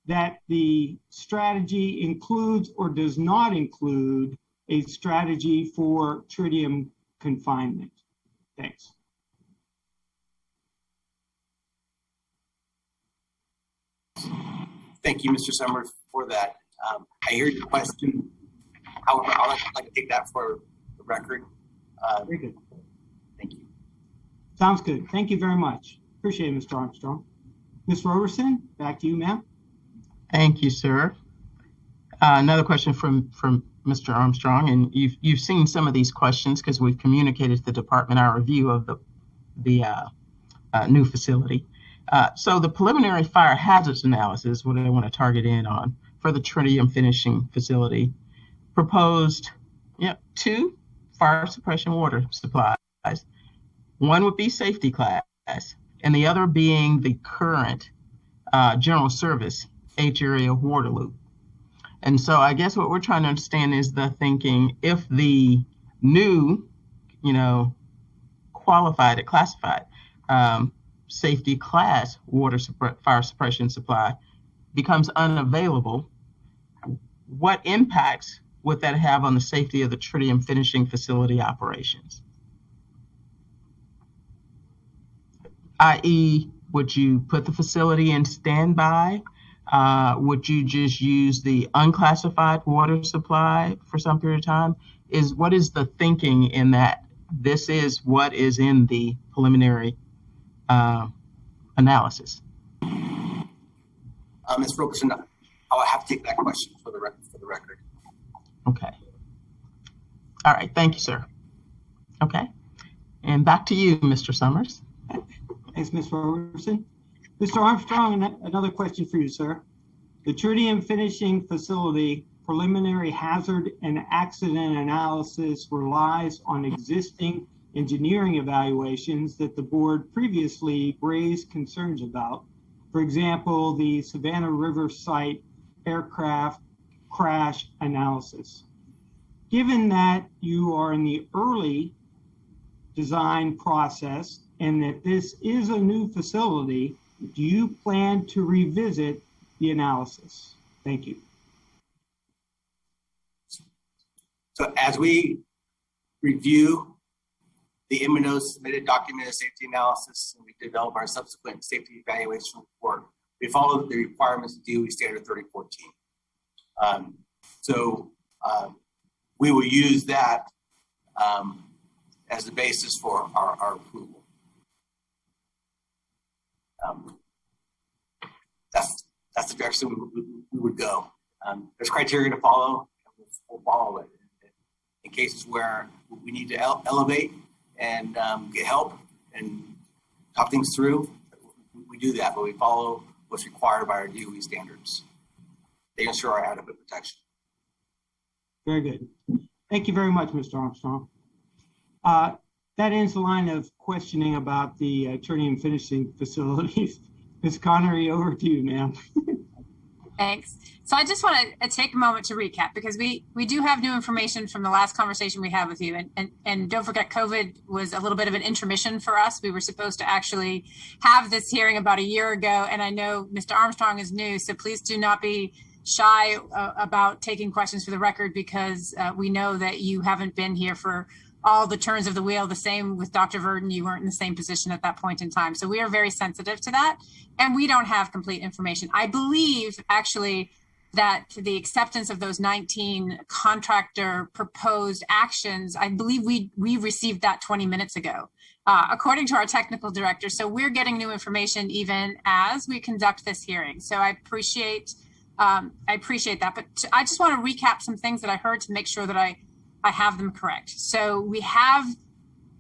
[SPEAKER 2] that the strategy includes or does not include a strategy for tritium confinement? Thanks.
[SPEAKER 5] Thank you, Mr. Summers, for that. I hear your question. However, I'd like to take that for the record.
[SPEAKER 2] Very good.
[SPEAKER 5] Thank you.
[SPEAKER 2] Sounds good. Thank you very much. Appreciate it, Mr. Armstrong. Ms. Roberson, back to you, ma'am.
[SPEAKER 3] The you, sir. Another question from Mr. Armstrong, and you've seen some of these questions because we've communicated to the department our review of the new facility. So the preliminary fire hazards analysis, what I want to target in on for the tritium finishing facility, proposed 2 fire suppression water supplies. One would be safety class, and the other being the current general service H area water loop. And so I guess what we're trying to understand is the thinking, if the new, qualified, classified safety class fire suppression supply becomes unavailable, what impacts would that have on the safety of the tritium finishing facility operations? I.e., would you put the facility in standby? Would you just use the unclassified water supply for some period of time? What is the thinking in that? This is what is in the preliminary analysis.
[SPEAKER 5] Ms. Roberson, I'll have to take that question for the record.
[SPEAKER 3] Okay. All right. Thank you, sir. Okay. And back to you, Mr. Summers.
[SPEAKER 2] Thanks, Ms. Roberson. Mr. Armstrong, another question for you, sir. The tritium finishing facility preliminary hazard and accident analysis relies on existing engineering evaluations that the board previously raised concerns about. For example, the Savannah River site aircraft crash analysis. Given that you are in the early design process and that this is a new facility, do you plan to revisit the analysis? Thank you.
[SPEAKER 5] So as we review the immuno submitted documented safety analysis and we develop our subsequent safety evaluation report, we follow the requirements of DOE Standard 3014. We will use that as the basis for our approval. That's the direction we would go. There's criteria to follow, and we'll follow it. In cases where we need to elevate and get help and talk things through, we do that, but we follow what's required by our DOE standards. They ensure our adequate protection.
[SPEAKER 2] Very good. Thank you very much, Mr. Armstrong. That ends the line of questioning about the turning and finishing facilities. Ms. Connery, over to you, ma'am.
[SPEAKER 1] Thanks. So I just want to take a moment to recap because we do have new information from the last conversation we had with you. And don't forget, COVID was a little bit of an intermission for us. We were supposed to actually have this hearing about a year ago. And I know Mr. Armstrong is new, so please do not be shy about taking questions for the record because we know that you haven't been here for all the turns of the wheel. The same with Dr. Verdon, you weren't in the same position at that point in time. So we are very sensitive to that and we don't have complete information. I believe actually that the acceptance of those 19 contractor proposed actions, I believe we received that 20 minutes ago, according to our technical director. So we're getting new information even as we conduct this hearing. So I appreciate that, but I just want to recap some things that I heard to make sure that I have them correct. So we have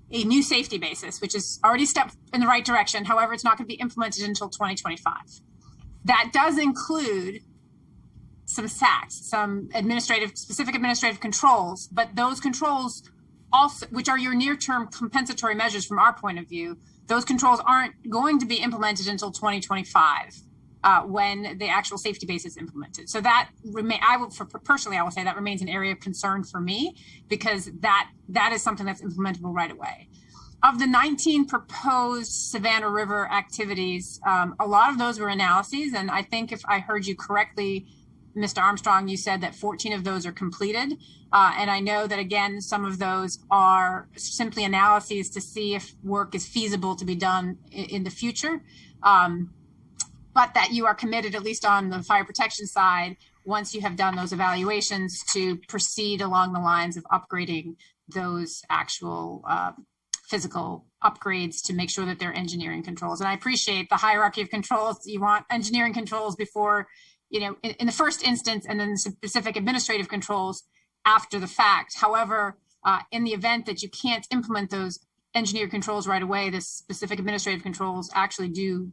[SPEAKER 1] a new safety basis, which is already a step in the right direction. However, it's not going to be implemented until 2025. That does include some SACs, some specific administrative controls, but those controls also, which are your near-term compensatory measures from our point of view, those controls aren't going to be implemented until 2025. When the actual safety base is implemented. So that personally, I will say that remains an area of concern for me because that is something that's implementable right away. Of the 19 proposed Savannah River activities, a lot of those were analyses. And I think if I heard you correctly, Mr. Armstrong, you said that 14 of those are completed. And I know that, again, some of those are simply analyses to see if work is feasible to be done in the future. But that you are committed, at least on the fire protection side, once you have done those evaluations, to proceed along the lines of upgrading those actual physical upgrades to make sure that they're engineering controls. And I appreciate the hierarchy of controls. You want engineering controls before, in the first instance, and then specific administrative controls after the fact. However, in the event that you can't implement those engineered controls right away, the specific administrative controls actually do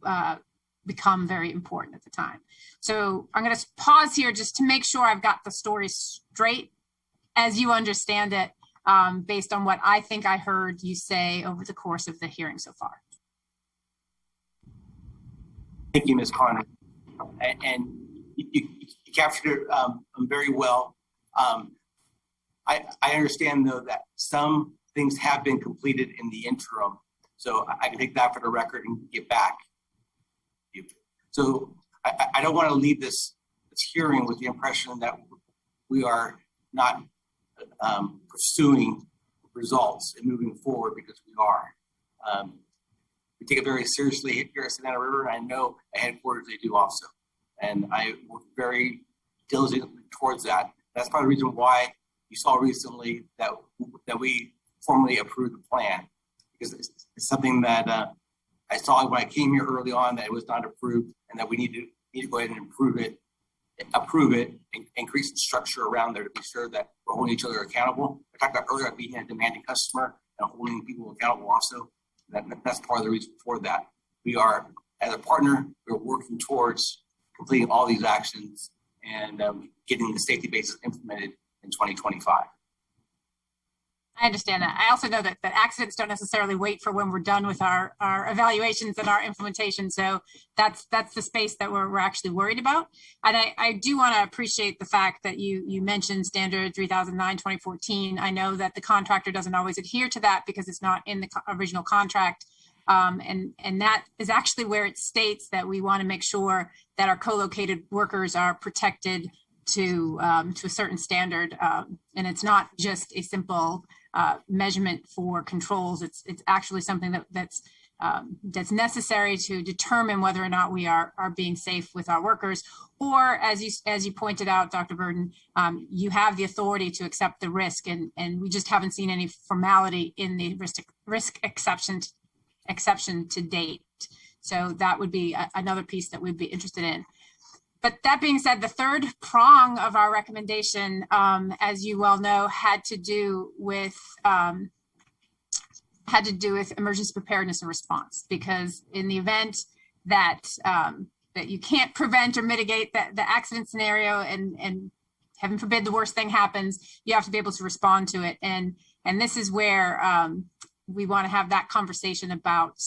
[SPEAKER 1] become very important at the time. So I'm going to pause here just to make sure I've got the story straight as you understand it, based on what I think I heard you say over the course of the hearing so far.
[SPEAKER 5] Thank you, Ms. Conner. And you captured it very well. I understand, though, that some things have been completed in the interim. So I can take that for the record and get back. So I don't want to leave this hearing with the impression that we are not pursuing results and moving forward, because we are. We take it very seriously here at Savannah River, and I know at headquarters they do also. And I work very diligently towards that. That's part of the reason why you saw recently that we formally approved the plan, because it's something that I saw when I came here early on that it was not approved, and that we need to go ahead and approve it, and increase the structure around there to be sure that we're holding each other accountable. I talked about earlier about being a demanding customer and holding people accountable also. That's part of the reason for that. We are, as a partner, we're working towards completing all these actions and getting the safety basis implemented in 2025.
[SPEAKER 1] I understand that. I also know that accidents don't necessarily wait for when we're done with our evaluations and our implementation. So that's the space that we're actually worried about. And I do want to appreciate the fact that you mentioned standard 3009/2014. I know that the contractor doesn't always adhere to that because it's not in the original contract. And that is actually where it states that we want to make sure that our co-located workers are protected to a certain standard. And it's not just a simple measurement for controls. It's actually something that's necessary to determine whether or not we are being safe with our workers. Or as you pointed out, Dr. Burden, you have the authority to accept the risk, and we just haven't seen any formality in the risk exception to date. So that would be another piece that we'd be interested in. But that being said, the third prong of our recommendation, as you well know, had to do with emergency preparedness and response. Because in the event that that you can't prevent or mitigate the accident scenario, and heaven forbid the worst thing happens, you have to be able to respond to it. And this is where we want to have that conversation about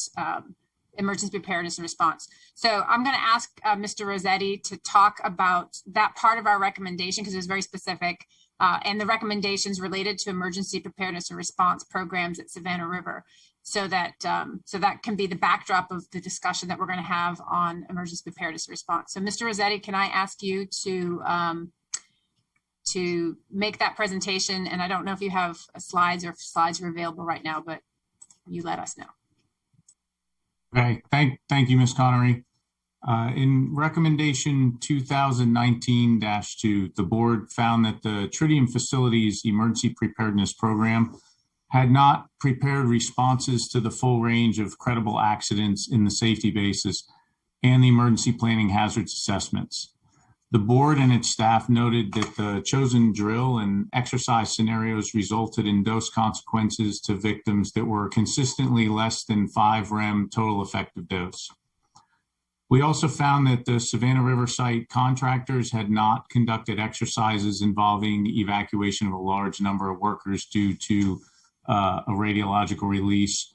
[SPEAKER 1] emergency preparedness and response. So I'm going to ask Mr. Rossetti to talk about that part of our recommendation because it was very specific, and the recommendations related to emergency preparedness and response programs at Savannah River, so that can be the backdrop of the discussion that we're going to have on emergency preparedness and response. So Mr. Rossetti, can I ask you to make that presentation? And I don't know if you have slides or if slides are available right now, but you let us know.
[SPEAKER 4] Okay, thank you, Ms. Connery. In recommendation 2019-2, the board found that the Tritium Facilities Emergency Preparedness Program had not prepared responses to the full range of credible accidents in the safety basis and the emergency planning hazards assessments. The board and its staff noted that the chosen drill and exercise scenarios resulted in dose consequences to victims that were consistently less than 5 rem total effective dose. We also found that the Savannah River site contractors had not conducted exercises involving evacuation of a large number of workers due to a radiological release,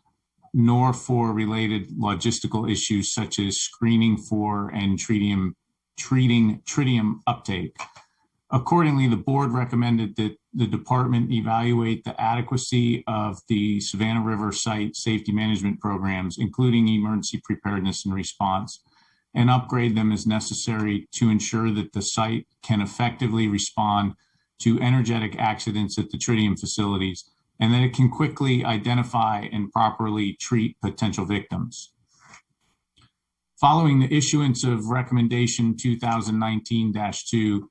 [SPEAKER 4] nor for related logistical issues such as screening for and treating tritium uptake. Accordingly, the board recommended that the department evaluate the adequacy of the Savannah River site safety management programs, including emergency preparedness and response, and upgrade them as necessary to ensure that the site can effectively respond to energetic accidents at the tritium facilities, and that it can quickly identify and properly treat potential victims. Following the issuance of recommendation 2019-2,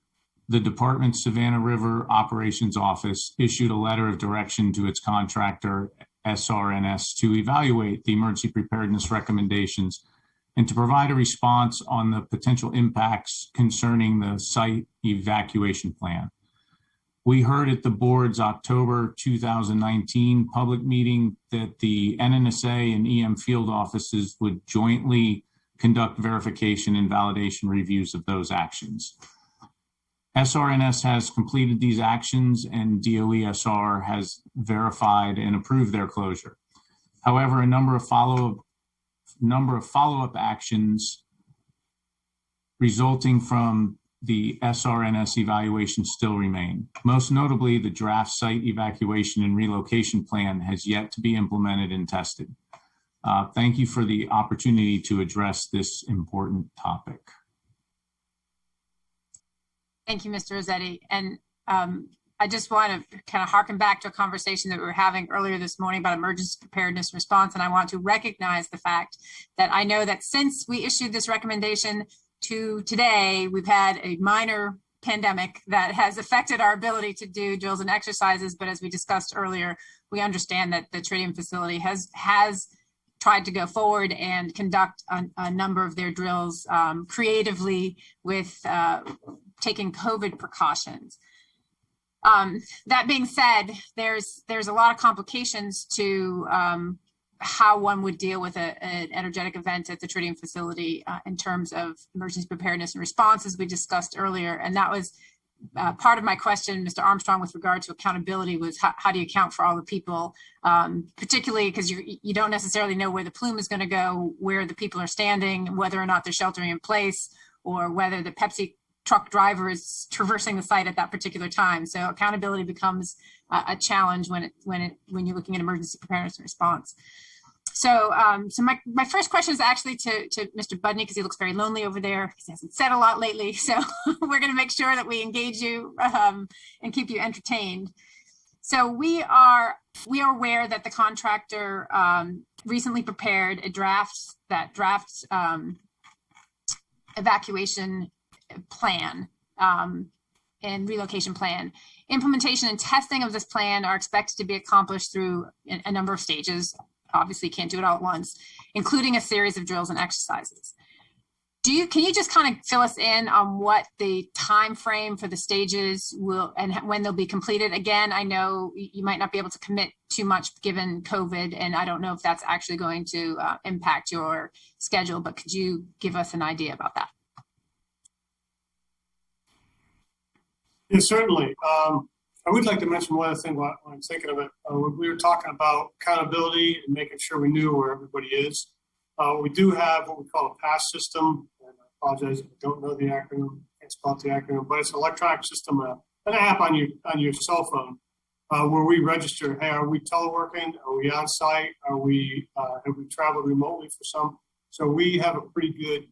[SPEAKER 4] the department's Savannah River Operations Office issued a letter of direction to its contractor, SRNS, to evaluate the emergency preparedness recommendations and to provide a response on the potential impacts concerning the site evacuation plan. We heard at the board's October 2019 public meeting that the NNSA and EM field offices would jointly conduct verification and validation reviews of those actions. SRNS has completed these actions and DOESR has verified and approved their closure. However, a number of follow-up actions resulting from the SRNS evaluation still remain. Most notably, the draft site evacuation and relocation plan has yet to be implemented and tested. Thank you for the opportunity to address this important topic.
[SPEAKER 1] Thank you, Mr. Rossetti. And I just want to kind of harken back to a conversation that we were having earlier this morning about emergency preparedness response. And I want to recognize the fact that I know that since we issued this recommendation to today, we've had a minor pandemic that has affected our ability to do drills and exercises. But as we discussed earlier, we understand that the tritium facility has tried to go forward and conduct a number of their drills creatively with taking COVID precautions. That being said, there's a lot of complications to how one would deal with an energetic event at the tritium facility in terms of emergency preparedness and response, as we discussed earlier. And that was part of my question, Mr. Armstrong, with regard to accountability was how do you account for all the people, particularly because you don't necessarily know where the plume is going to go, where the people are standing, whether or not they're sheltering in place, or whether the Pepsi truck driver is traversing the site at that particular time. So accountability becomes a challenge when you're looking at emergency preparedness and response. So, my first question is actually to Mr. Budney, because he looks very lonely over there. He hasn't said a lot lately. So we're going to make sure that we engage you and keep you entertained. So we are aware that the contractor recently prepared a draft evacuation plan and relocation plan. Implementation and testing of this plan are expected to be accomplished through a number of stages. Obviously can't do it all at once, including a series of drills and exercises. Can you just kind of fill us in on what the time frame for the stages will and when they'll be completed? Again, I know you might not be able to commit too much given COVID, and I don't know if that's actually going to impact your schedule, but could you give us an idea about that?
[SPEAKER 8] Yeah, certainly. I would like to mention one other thing while I'm thinking of it. We were talking about accountability and making sure we knew where everybody is. We do have what we call a PASS system, and I apologize if I don't know the acronym, can't spell the acronym, but it's an electronic system, an app on your cell phone, where we register, hey, are we teleworking? Are we on site? Have we traveled remotely for some? So we have a pretty good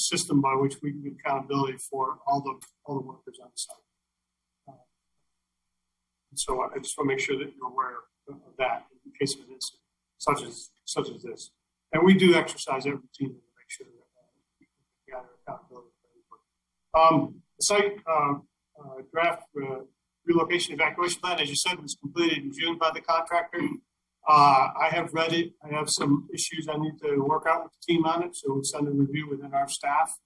[SPEAKER 8] system by which we can get accountability for all the workers on site. So I just want to make sure that you're aware of that in case of an incident such as this. And we do exercise every team to make sure that we can gather accountability for everybody. The site draft relocation evacuation plan, as you said, was completed in June by the contractor. I have read it. I have some issues I need to work out with the team on it, so we'll send a review within our staff.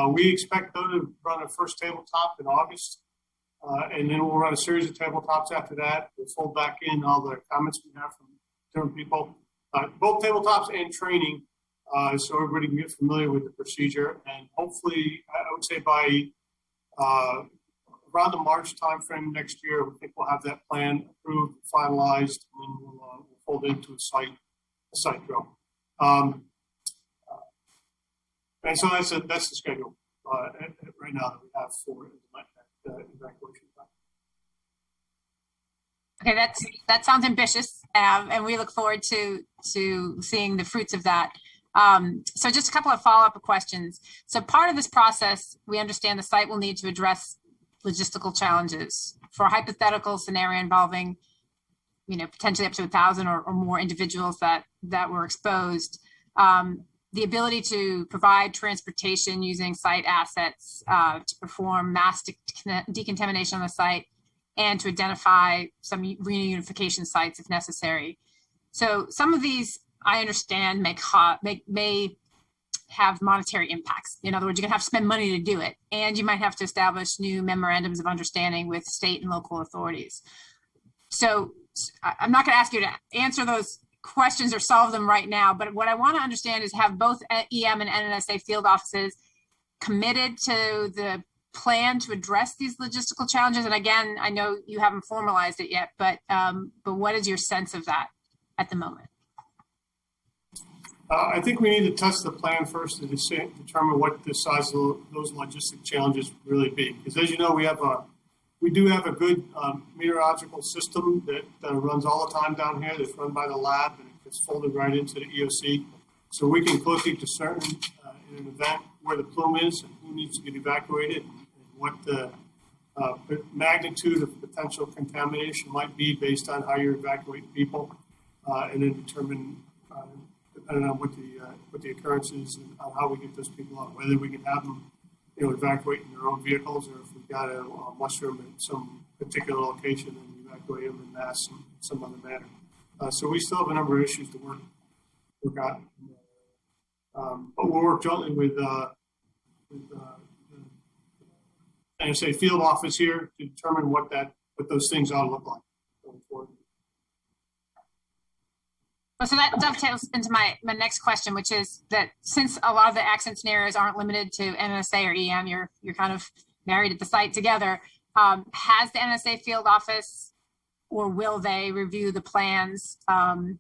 [SPEAKER 8] We expect, though, to run a first tabletop in August. And then we'll run a series of tabletops after that. We'll fold back in all the comments we have from different people, both tabletops and training, so everybody can get familiar with the procedure. And hopefully, I would say by around the March timeframe next year, we think we'll have that plan approved, finalized, and then we'll fold into a site drill. And so that's the schedule right now that we have for evacuation plan.
[SPEAKER 1] Okay, that sounds ambitious, and we look forward to seeing the fruits of that. So just a couple of follow-up questions. So part of this process, we understand the site will need to address logistical challenges for a hypothetical scenario involving, potentially up to 1,000 or more individuals that were exposed. The ability to provide transportation using site assets to perform mass decontamination on the site and to identify some reunification sites if necessary. So some of these, I understand, may have monetary impacts. In other words, you're going to have to spend money to do it, and you might have to establish new memorandums of understanding with state and local authorities. So I'm not going to ask you to answer those questions or solve them right now, but what I want to understand is, have both EM and NNSA field offices committed to the plan to address these logistical challenges? And again, I know you haven't formalized it yet, but what is your sense of that at the moment?
[SPEAKER 8] I think we need to test the plan first to determine what the size of those logistic challenges really be. Because as you know, we do have a good meteorological system that runs all the time down here, that's run by the lab, and it gets folded right into the EOC. So we can closely discern in an event where the plume is and who needs to get evacuated, and what the magnitude of potential contamination might be based on how you're evacuating people, and then determine, depending on what the occurrence is and how we get those people out, whether we can have them evacuate in their own vehicles, or if we've got a mushroom at some particular location and evacuate them in mass in some other manner. So we still have a number of issues to work out. But we'll work jointly with NSA field office here to determine what those things ought to look like going forward.
[SPEAKER 1] Well, so that dovetails into my next question, which is that since a lot of the accident scenarios aren't limited to NSA or EM, you're kind of married at the site together. Has the NSA field office, or will they review the plans? And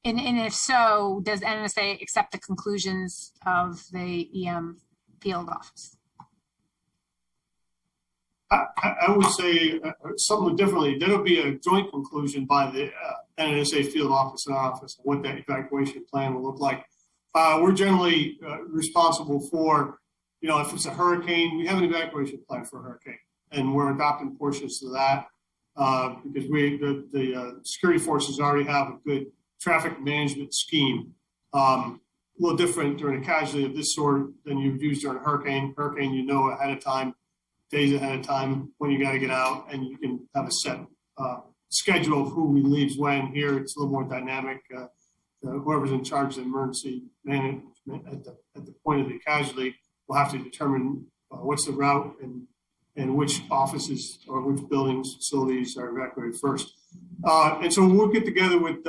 [SPEAKER 1] if so, does NSA accept the conclusions of the EM field office?
[SPEAKER 8] I would say something differently. There'll be a joint conclusion by the NSA field office and our office of what that evacuation plan will look like. We're generally responsible for, if it's a hurricane, we have an evacuation plan for a hurricane, and we're adopting portions of that because the security forces already have a good traffic management scheme. A little different during a casualty of this sort than you would use during a hurricane. Hurricane, ahead of time, days ahead of time when you got to get out, and you can have a set schedule of who leaves when. Here, it's a little more dynamic. Whoever's in charge of the emergency management at the point of the casualty will have to determine what's the route and which offices or which buildings, facilities are evacuated first. And so we'll get together with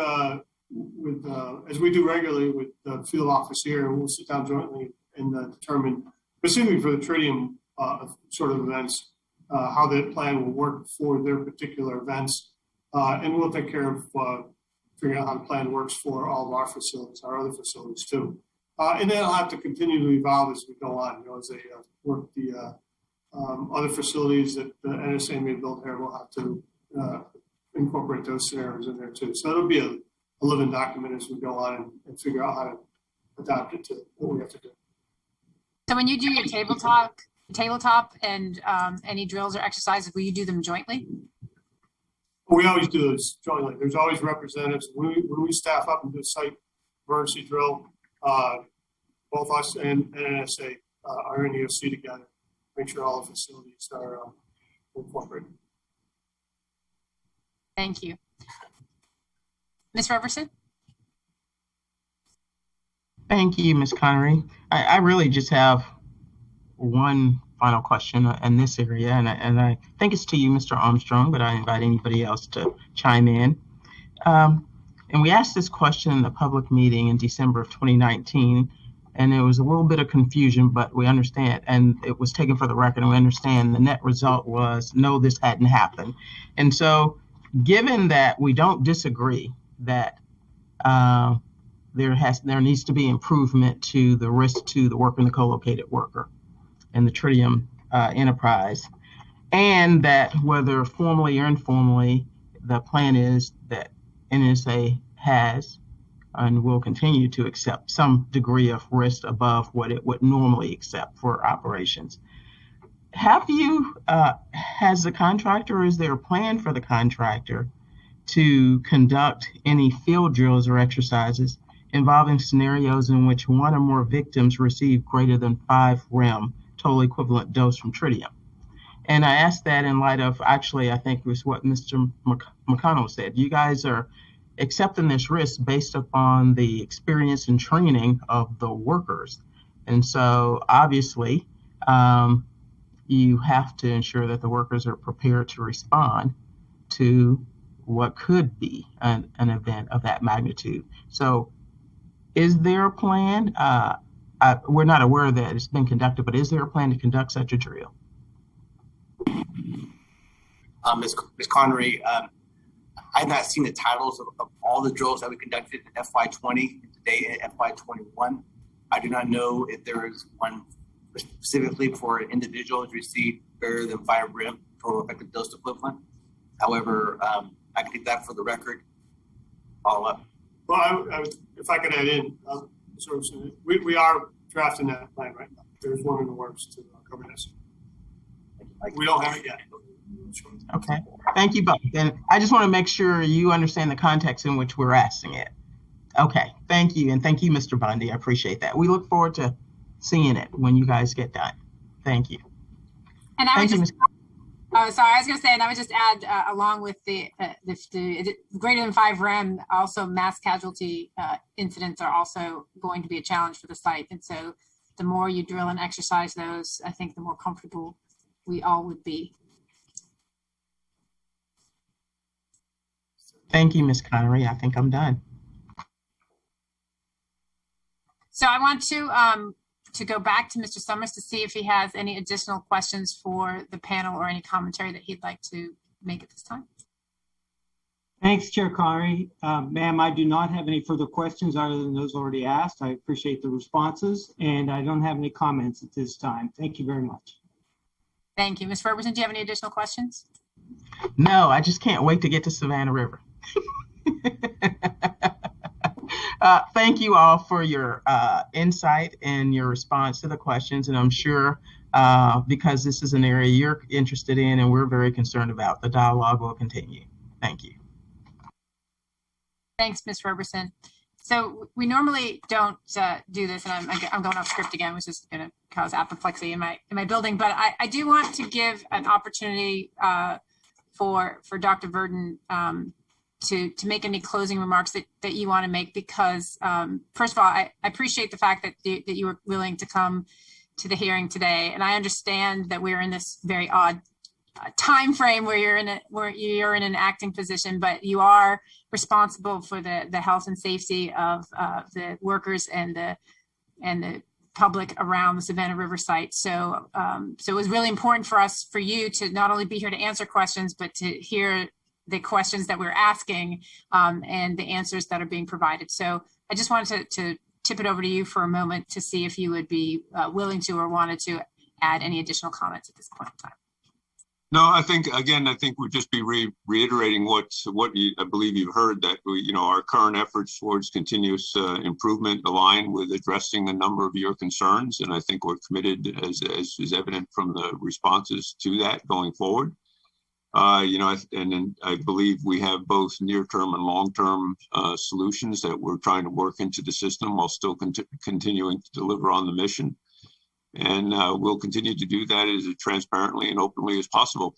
[SPEAKER 8] as we do regularly with the field office here, and we'll sit down jointly and determine, specifically for the tritium sort of events, how that plan will work for their particular events. And we'll take care of figuring out how the plan works for all of our facilities, our other facilities too. And then it'll have to continue to evolve as we go on. As they work the other facilities that the NSA may build here, we'll have to incorporate those scenarios in there too. So it'll be a living document as we go on and figure out how to adapt it to what we have to do.
[SPEAKER 1] So when you do your tabletop and any drills or exercises, will you do them jointly?
[SPEAKER 8] We always do those jointly. There's always representatives. When we staff up and do a site emergency drill, both us and NSA are in EOC together. Make sure all the facilities are incorporated.
[SPEAKER 1] Thank you. Ms. Roberson?
[SPEAKER 3] Thank you, Ms. Connery. I really just have one final question in this area, and I think it's to you, Mr. Armstrong, but I invite anybody else to chime in. And we asked this question in the public meeting in December of 2019, and there was a little bit of confusion, but we understand, and it was taken for the record, and we understand the net result was no, this hadn't happened. And so given that we don't disagree that there needs to be improvement to the risk to the worker and the co-located worker and the tritium enterprise, and that whether formally or informally, the plan is that NSA has and will continue to accept some degree of risk above what it would normally accept for operations. Has the contractor, or is there a plan for the contractor to conduct any field drills or exercises involving scenarios in which one or more victims receive greater than 5 rem total equivalent dose from tritium? And I asked that in light of, actually, I think it was what Mr. McConnell said. You guys are accepting this risk based upon the experience and training of the workers. And so obviously, you have to ensure that the workers are prepared to respond to what could be an event of that magnitude. So is there a plan? We're not aware that it's been conducted, but is there a plan to conduct such a drill?
[SPEAKER 5] Ms. Connery, I've not seen the titles of all the drills that we conducted in FY20 and today in FY21. I do not know if there is one specifically for an individual who's received greater than 5 rem total effective dose equivalent. However, I can take that for the record. Follow up.
[SPEAKER 8] Well, if I could add in, we are drafting that plan right now. There's one in the works to cover this. We don't have it yet.
[SPEAKER 3] Okay, thank you both. And I just want to make sure you understand the context in which we're asking it. Okay, thank you. And thank you, Mr. Bundy. I appreciate that. We look forward to seeing it when you guys get done. Thank you.
[SPEAKER 1] And I would just add, along with the greater than 5 rem, also mass casualty incidents are also going to be a challenge for the site. And so the more you drill and exercise those, I think the more comfortable we all would be.
[SPEAKER 3] Thank you, Ms. Connery. I think I'm done.
[SPEAKER 1] So I want to go back to Mr. Summers to see if he has any additional questions for the panel or any commentary that he'd like to make at this time.
[SPEAKER 2] Thanks, Chair Connery. Ma'am, I do not have any further questions other than those already asked. I appreciate the responses, and I don't have any comments at this time. Thank you very much.
[SPEAKER 1] Thank you. Ms. Ferguson, do you have any additional questions?
[SPEAKER 3] No, I just can't wait to get to Savannah River. Thank you all for your insight and your response to the questions. And I'm sure because this is an area you're interested in and we're very concerned about, the dialogue will continue. Thank you.
[SPEAKER 1] Thanks, Ms. Ferguson. So we normally don't do this, and I'm going off script again, which is going to cause apoplexy in my building. But I do want to give an opportunity for Dr. Verdon to make any closing remarks that you want to make, because first of all, I appreciate the fact that you were willing to come to the hearing today, and I understand that we're in this very odd time frame where you're in an acting position, but you are responsible for the health and safety of the workers and the public around the Savannah River site. So so it was really important for you to not only be here to answer questions, but to hear the questions that we're asking and the answers that are being provided. So I just wanted to tip it over to you for a moment to see if you would be willing to or wanted to add any additional comments at this point in time.
[SPEAKER 6] No, I think we'd just be reiterating what I believe you've heard, that our current efforts towards continuous improvement align with addressing a number of your concerns, and I think we're committed, as is evident from the responses, to that going forward. And then I believe we have both near-term and long-term solutions that we're trying to work into the system while still continuing to deliver on the mission. And we'll continue to do that as transparently and openly as possible.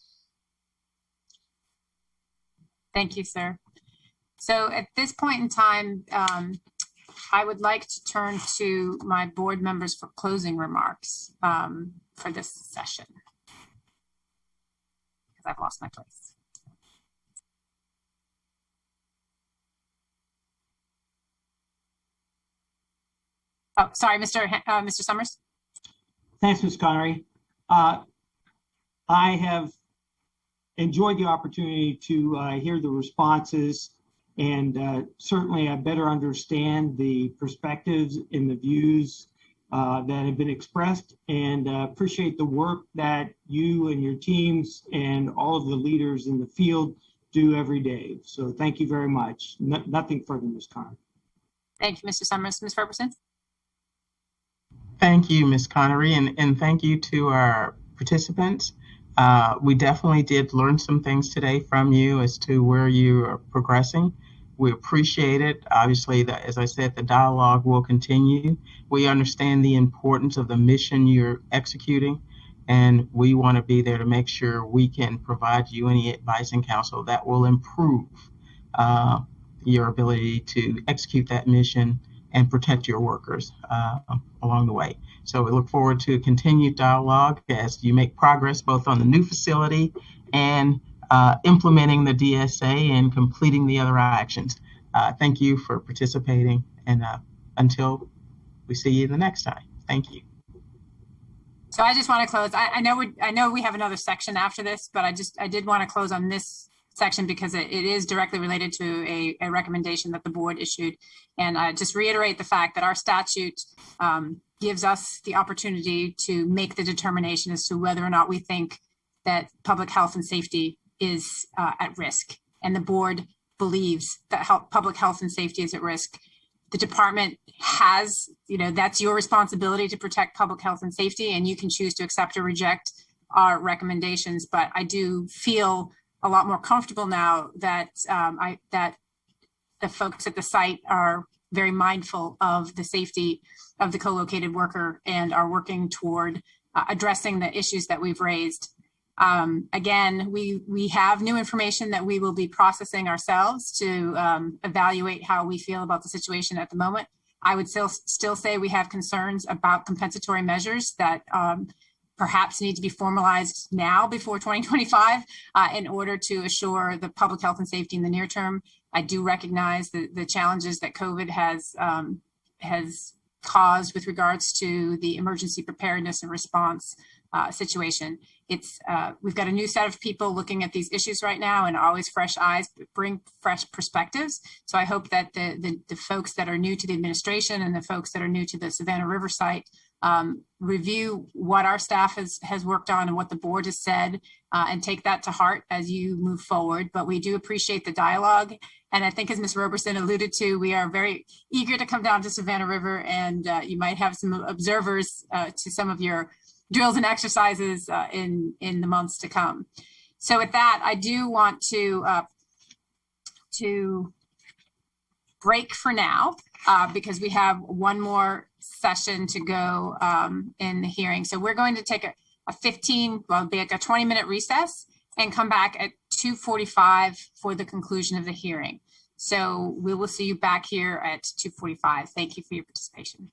[SPEAKER 1] Thank you, sir. So at this point in time, I would like to turn to my board members for closing remarks for this session, because I've lost my place. Oh, sorry, Mr. Summers.
[SPEAKER 2] Thanks, Ms. Connery. I have enjoyed the opportunity to hear the responses, and certainly I better understand the perspectives and the views that have been expressed, and appreciate the work that you and your teams and all of the leaders in the field do every day. So thank you very much. Nothing further, Ms. Connery.
[SPEAKER 1] Thank you, Mr. Summers. Ms. Ferguson.
[SPEAKER 3] Thank you, Ms. Connery, and thank you to our participants. We definitely did learn some things today from you as to where you are progressing. We appreciate it. Obviously, as I said, the dialogue will continue. We understand the importance of the mission you're executing, and we want to be there to make sure we can provide you any advice and counsel that will improve your ability to execute that mission and protect your workers along the way. So we look forward to continued dialogue as you make progress both on the new facility and implementing the DSA and completing the other actions. Thank you for participating, and until we see you the next time. Thank you.
[SPEAKER 1] So I just want to close. I know we have another section after this, but I did want to close on this section because it is directly related to a recommendation that the board issued. And I just reiterate the fact that our statute gives us the opportunity to make the determination as to whether or not we think that public health and safety is at risk. And the board believes that public health and safety is at risk. The department has, that's your responsibility to protect public health and safety, and you can choose to accept or reject our recommendations. But I do feel a lot more comfortable now that that the folks at the site are very mindful of the safety of the co-located worker and are working toward addressing the issues that we've raised. Again, we have new information that we will be processing ourselves to evaluate how we feel about the situation at the moment. I would still say we have concerns about compensatory measures that perhaps need to be formalized now before 2025 in order to assure the public health and safety in the near term. I do recognize the challenges that COVID has caused with regards to the emergency preparedness and response situation. We've got a new set of people looking at these issues right now, and always fresh eyes bring fresh perspectives. So I hope that the folks that are new to the administration and the folks that are new to the Savannah River site review what our staff has worked on and what the board has said, and take that to heart as you move forward. But we do appreciate the dialogue. And I think, as Ms. Roberson alluded to, we are very eager to come down to Savannah River, and you might have some observers to some of your drills and exercises in the months to come. So with that, I do want to break for now because we have one more session to go in the hearing. So we're going to take a 20-minute recess and come back at 2:45 for the conclusion of the hearing. So we will see you back here at 2:45. Thank you for your participation.